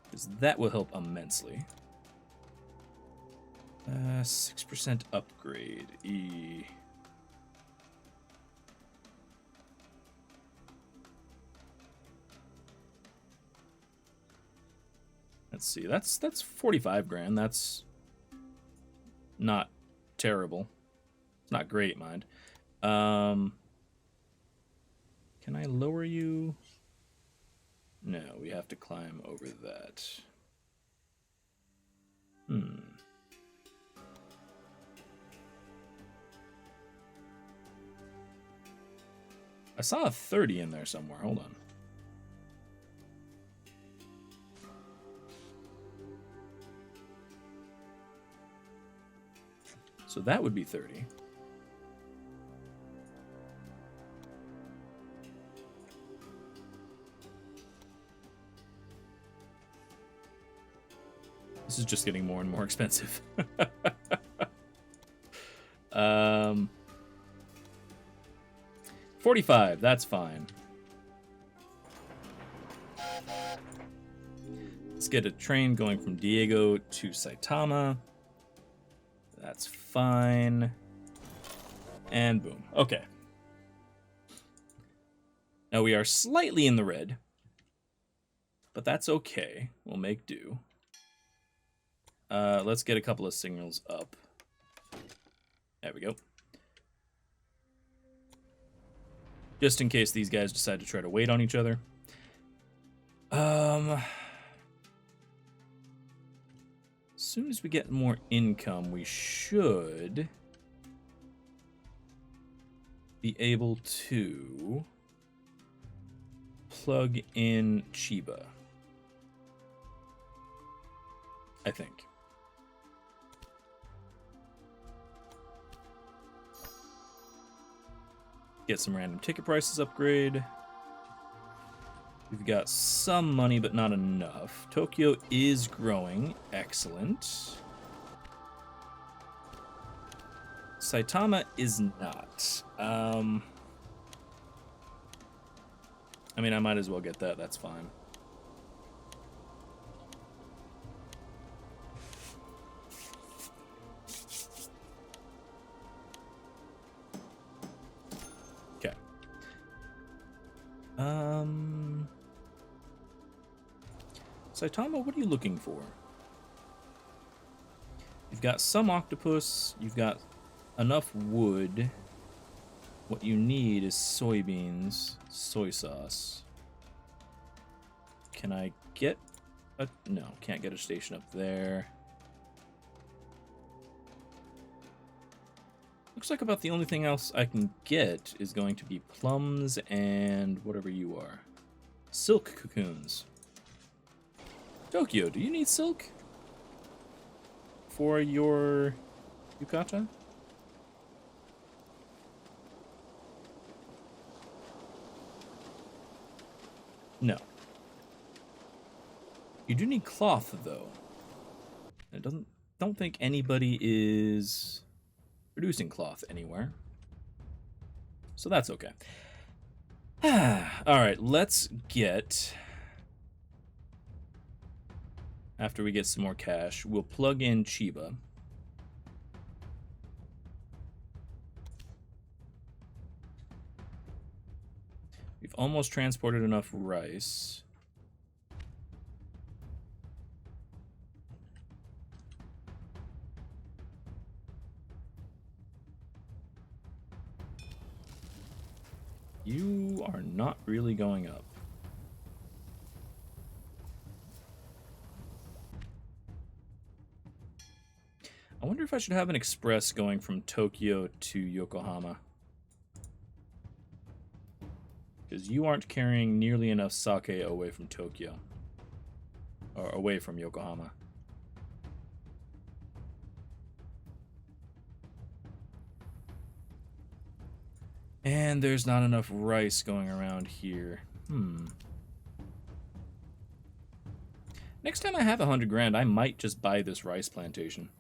because that will help immensely. 6% upgrade. Let's see. That's 45 grand. That's not terrible. It's not great, mind. Can I lower you? No, we have to climb over that. I saw a 30 in there somewhere. Hold on. So that would be 30. This is just getting more and more expensive. 45, that's fine. Let's get a train going from Diego to Saitama. That's fine. And boom. Okay. Now we are slightly in the red, but that's okay. We'll make do. Let's get a couple of signals up. There we go. Just in case these guys decide to try to wait on each other. As soon as we get more income, we should be able to plug in Chiba, I think. Get some random ticket prices upgrade. We've got some money, but not enough. Tokyo is growing. Excellent. Saitama is not. I mean, I might as well get that. That's fine. Okay. Saitama, what are you looking for? You've got some octopus. You've got enough wood. What you need is soybeans, soy sauce. Can I get a... No, can't get a station up there. Looks like about the only thing else I can get is going to be plums and whatever you are. Silk cocoons. Tokyo, do you need silk for your yukata? No. You do need cloth, though. It don't think anybody is producing cloth anywhere. So that's okay. Alright, let's get... After we get some more cash, we'll plug in Chiba. We've almost transported enough rice. You are not really going up. I wonder if I should have an express going from Tokyo to Yokohama. Because you aren't carrying nearly enough sake away from Tokyo. Or away from Yokohama. And there's not enough rice going around here. Next time I have 100 grand, I might just buy this rice plantation.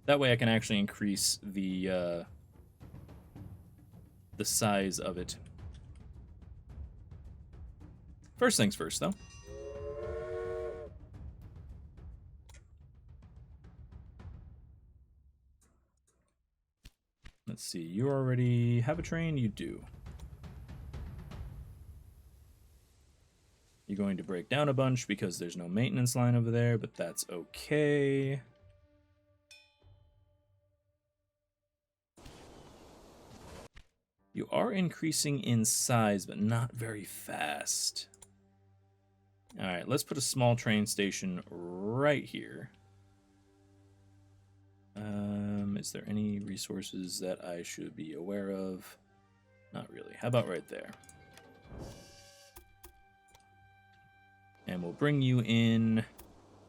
That way I can actually increase the size of it. First things first, though. Let's see, you already have a train? You do. You're going to break down a bunch because there's no maintenance line over there, but that's okay. You are increasing in size, but not very fast. Alright, let's put a small train station right here. Is there any resources that I should be aware of? Not really. How about right there? And we'll bring you in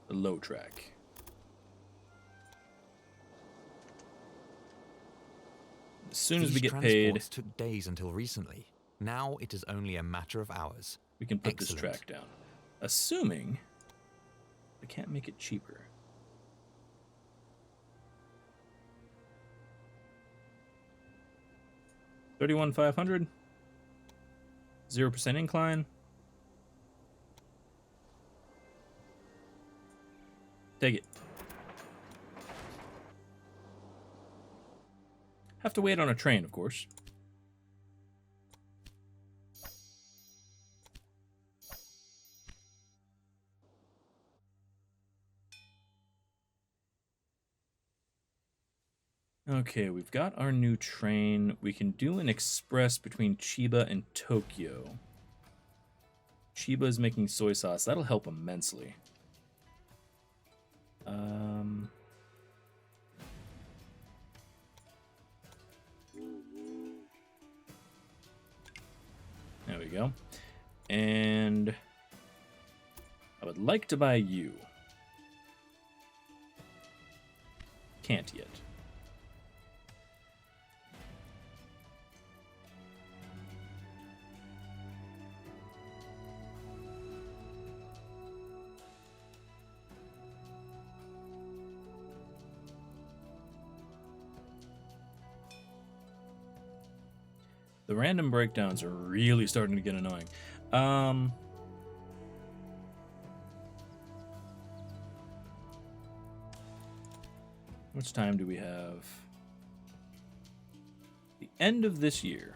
the low track. As soon as we get paid, These transports took days until recently. Now it is only a matter of hours. we can put Excellent. this track down. Assuming I can't make it cheaper. $31,500. 0% incline. Take it. Have to wait on a train, of course. Okay, we've got our new train. We can do an express between Chiba and Tokyo. Chiba is making soy sauce. That'll help immensely. There we go. And I would like to buy you. Can't yet. The random breakdowns are really starting to get annoying. How much time do we have? The end of this year.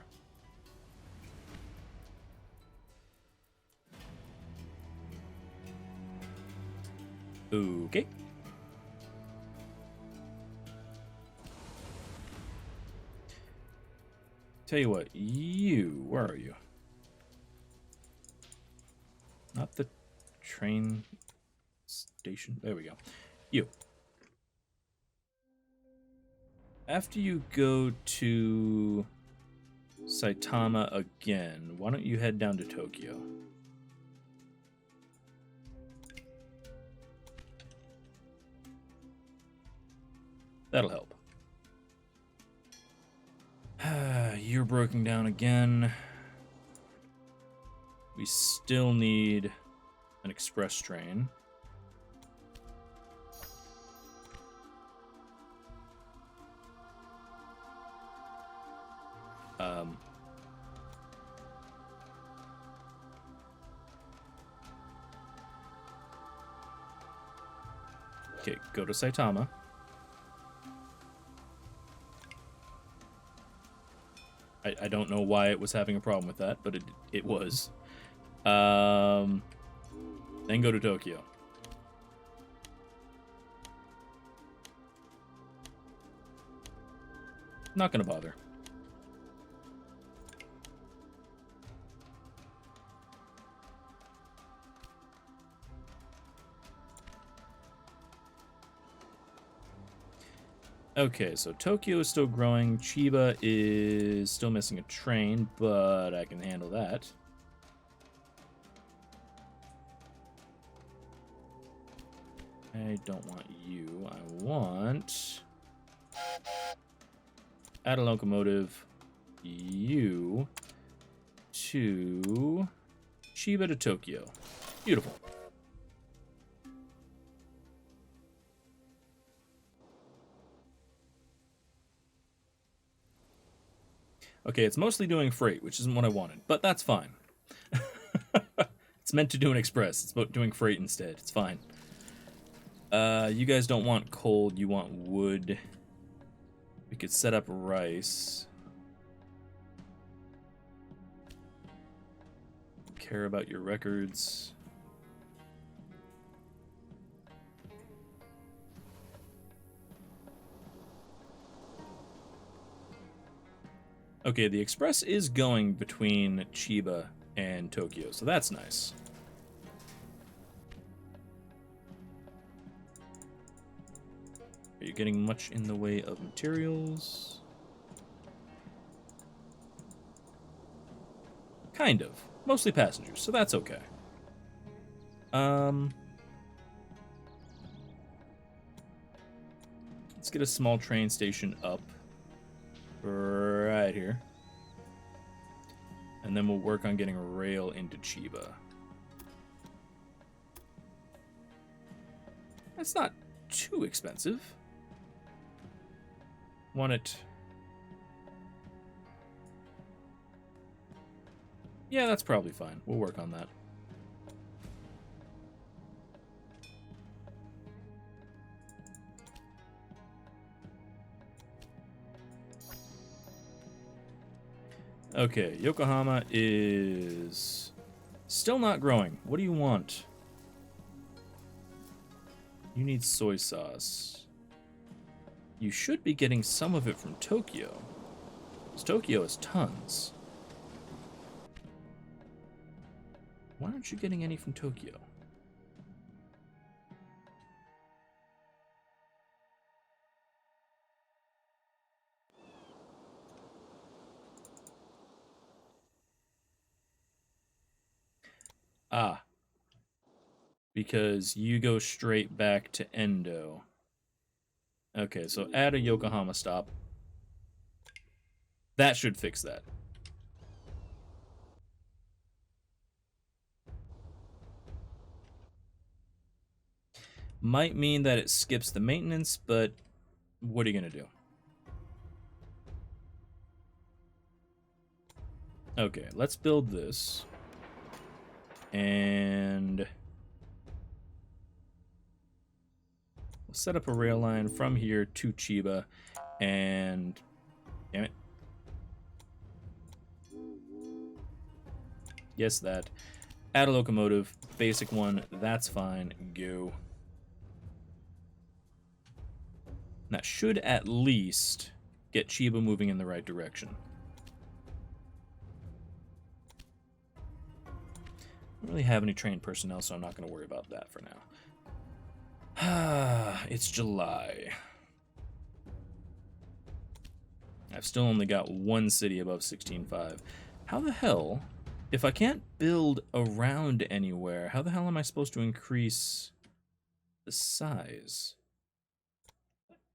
Okay. Tell you what, where are you? Not the train station. There we go. You. After you go to Saitama again, why don't you head down to Tokyo? That'll help. You're broken down again. We still need an express train. Okay, go to Saitama. I don't know why it was having a problem with that, but it was. Then go to Tokyo. Not gonna bother. Okay, so Tokyo is still growing. Chiba is still missing a train, but I can handle that. I don't want you. I want... add a locomotive. You to Chiba to Tokyo. Beautiful. Okay, it's mostly doing freight, which isn't what I wanted, but that's fine. It's meant to do an express. It's about doing freight instead. It's fine. You guys don't want coal. You want wood. We could set up rice. Care about your records. Okay, the express is going between Chiba and Tokyo, so that's nice. Are you getting much in the way of materials? Kind of. Mostly passengers, so that's okay. Let's get a small train station up. Right here. And then we'll work on getting a rail into Chiba. That's not too expensive. Want it... yeah, that's probably fine. We'll work on that. Okay, Yokohama is still not growing. What do you want? You need soy sauce. You should be getting some of it from Tokyo, because Tokyo has tons. Why aren't you getting any from Tokyo? Ah. Because you go straight back to Endo. Okay, so add a Yokohama stop. That should fix that. Might mean that it skips the maintenance, but what are you going to do? Okay, let's build this. And we'll set up a rail line from here to Chiba. And damn it. Yes, that. Add a locomotive. Basic one. That's fine. Go. That should at least get Chiba moving in the right direction. I don't really have any trained personnel, so I'm not going to worry about that for now. It's July. I've still only got one city above 16.5. How the hell, if I can't build around anywhere, how the hell am I supposed to increase the size?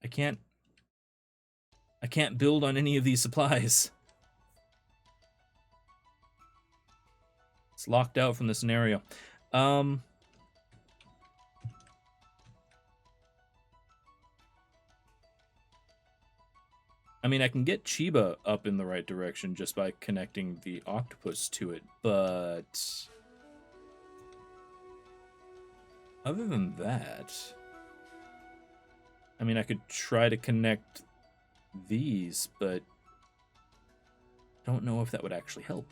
I can't build on any of these supplies. It's locked out from the scenario. I mean, I can get Chiba up in the right direction just by connecting the octopus to it, but other than that, I mean, I could try to connect these, but don't know if that would actually help.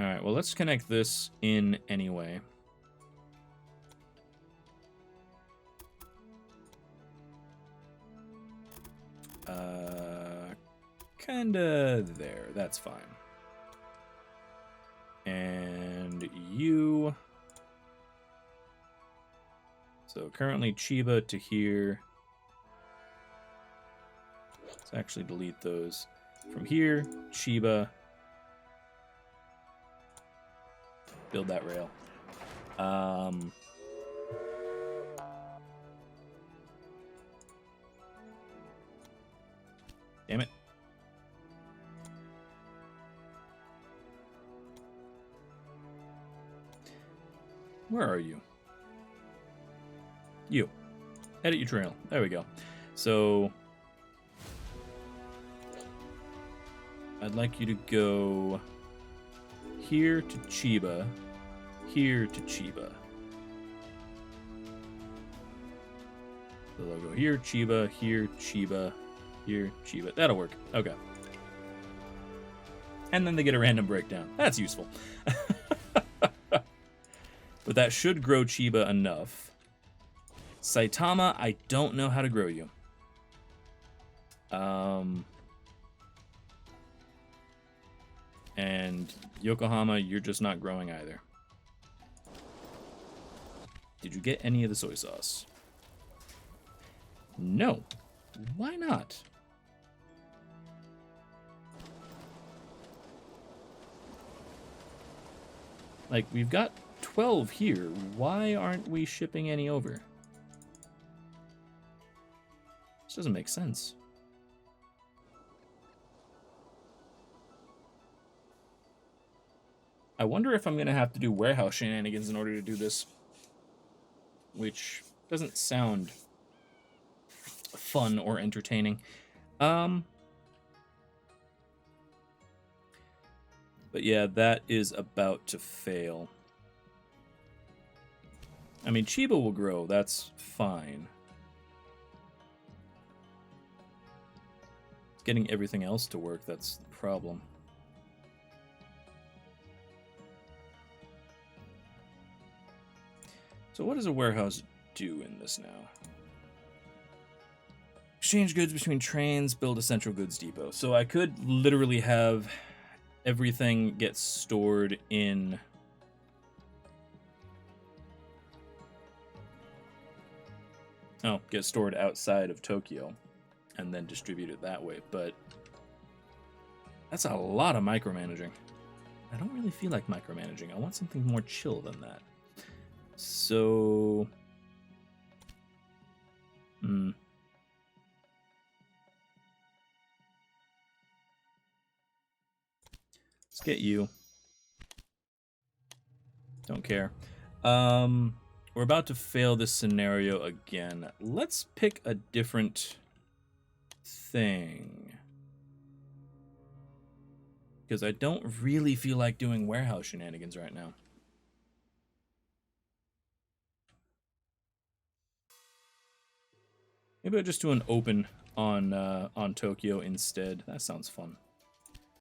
All right, well, let's connect this in anyway. Kinda there. That's fine. And you. So currently Chiba to here. Let's actually delete those. From here, Chiba. Build that rail. Damn it. Where are you? You. Edit your trail. There we go. So I'd like you to go here to Chiba, here to Chiba. So they'll go here, Chiba, here, Chiba, here, Chiba. That'll work. Okay. And then they get a random breakdown. That's useful. But that should grow Chiba enough. Saitama, I don't know how to grow you. And Yokohama, you're just not growing either. Did you get any of the soy sauce? No. Why not? Like, we've got 12 here. Why aren't we shipping any over? This doesn't make sense. I wonder if I'm going to have to do warehouse shenanigans in order to do this. Which doesn't sound fun or entertaining. But yeah, that is about to fail. I mean, Chiba will grow. That's fine. Getting everything else to work, that's the problem. So what does a warehouse do in this now? Exchange goods between trains, build a central goods depot. So I could literally have everything get stored in... Oh, get stored outside of Tokyo and then distribute it that way. But that's a lot of micromanaging. I don't really feel like micromanaging. I want something more chill than that. So... Let's get you. Don't care. We're about to fail this scenario again. Let's pick a different thing. Because I don't really feel like doing warehouse shenanigans right now. Maybe I'll just do an open on Tokyo instead. That sounds fun.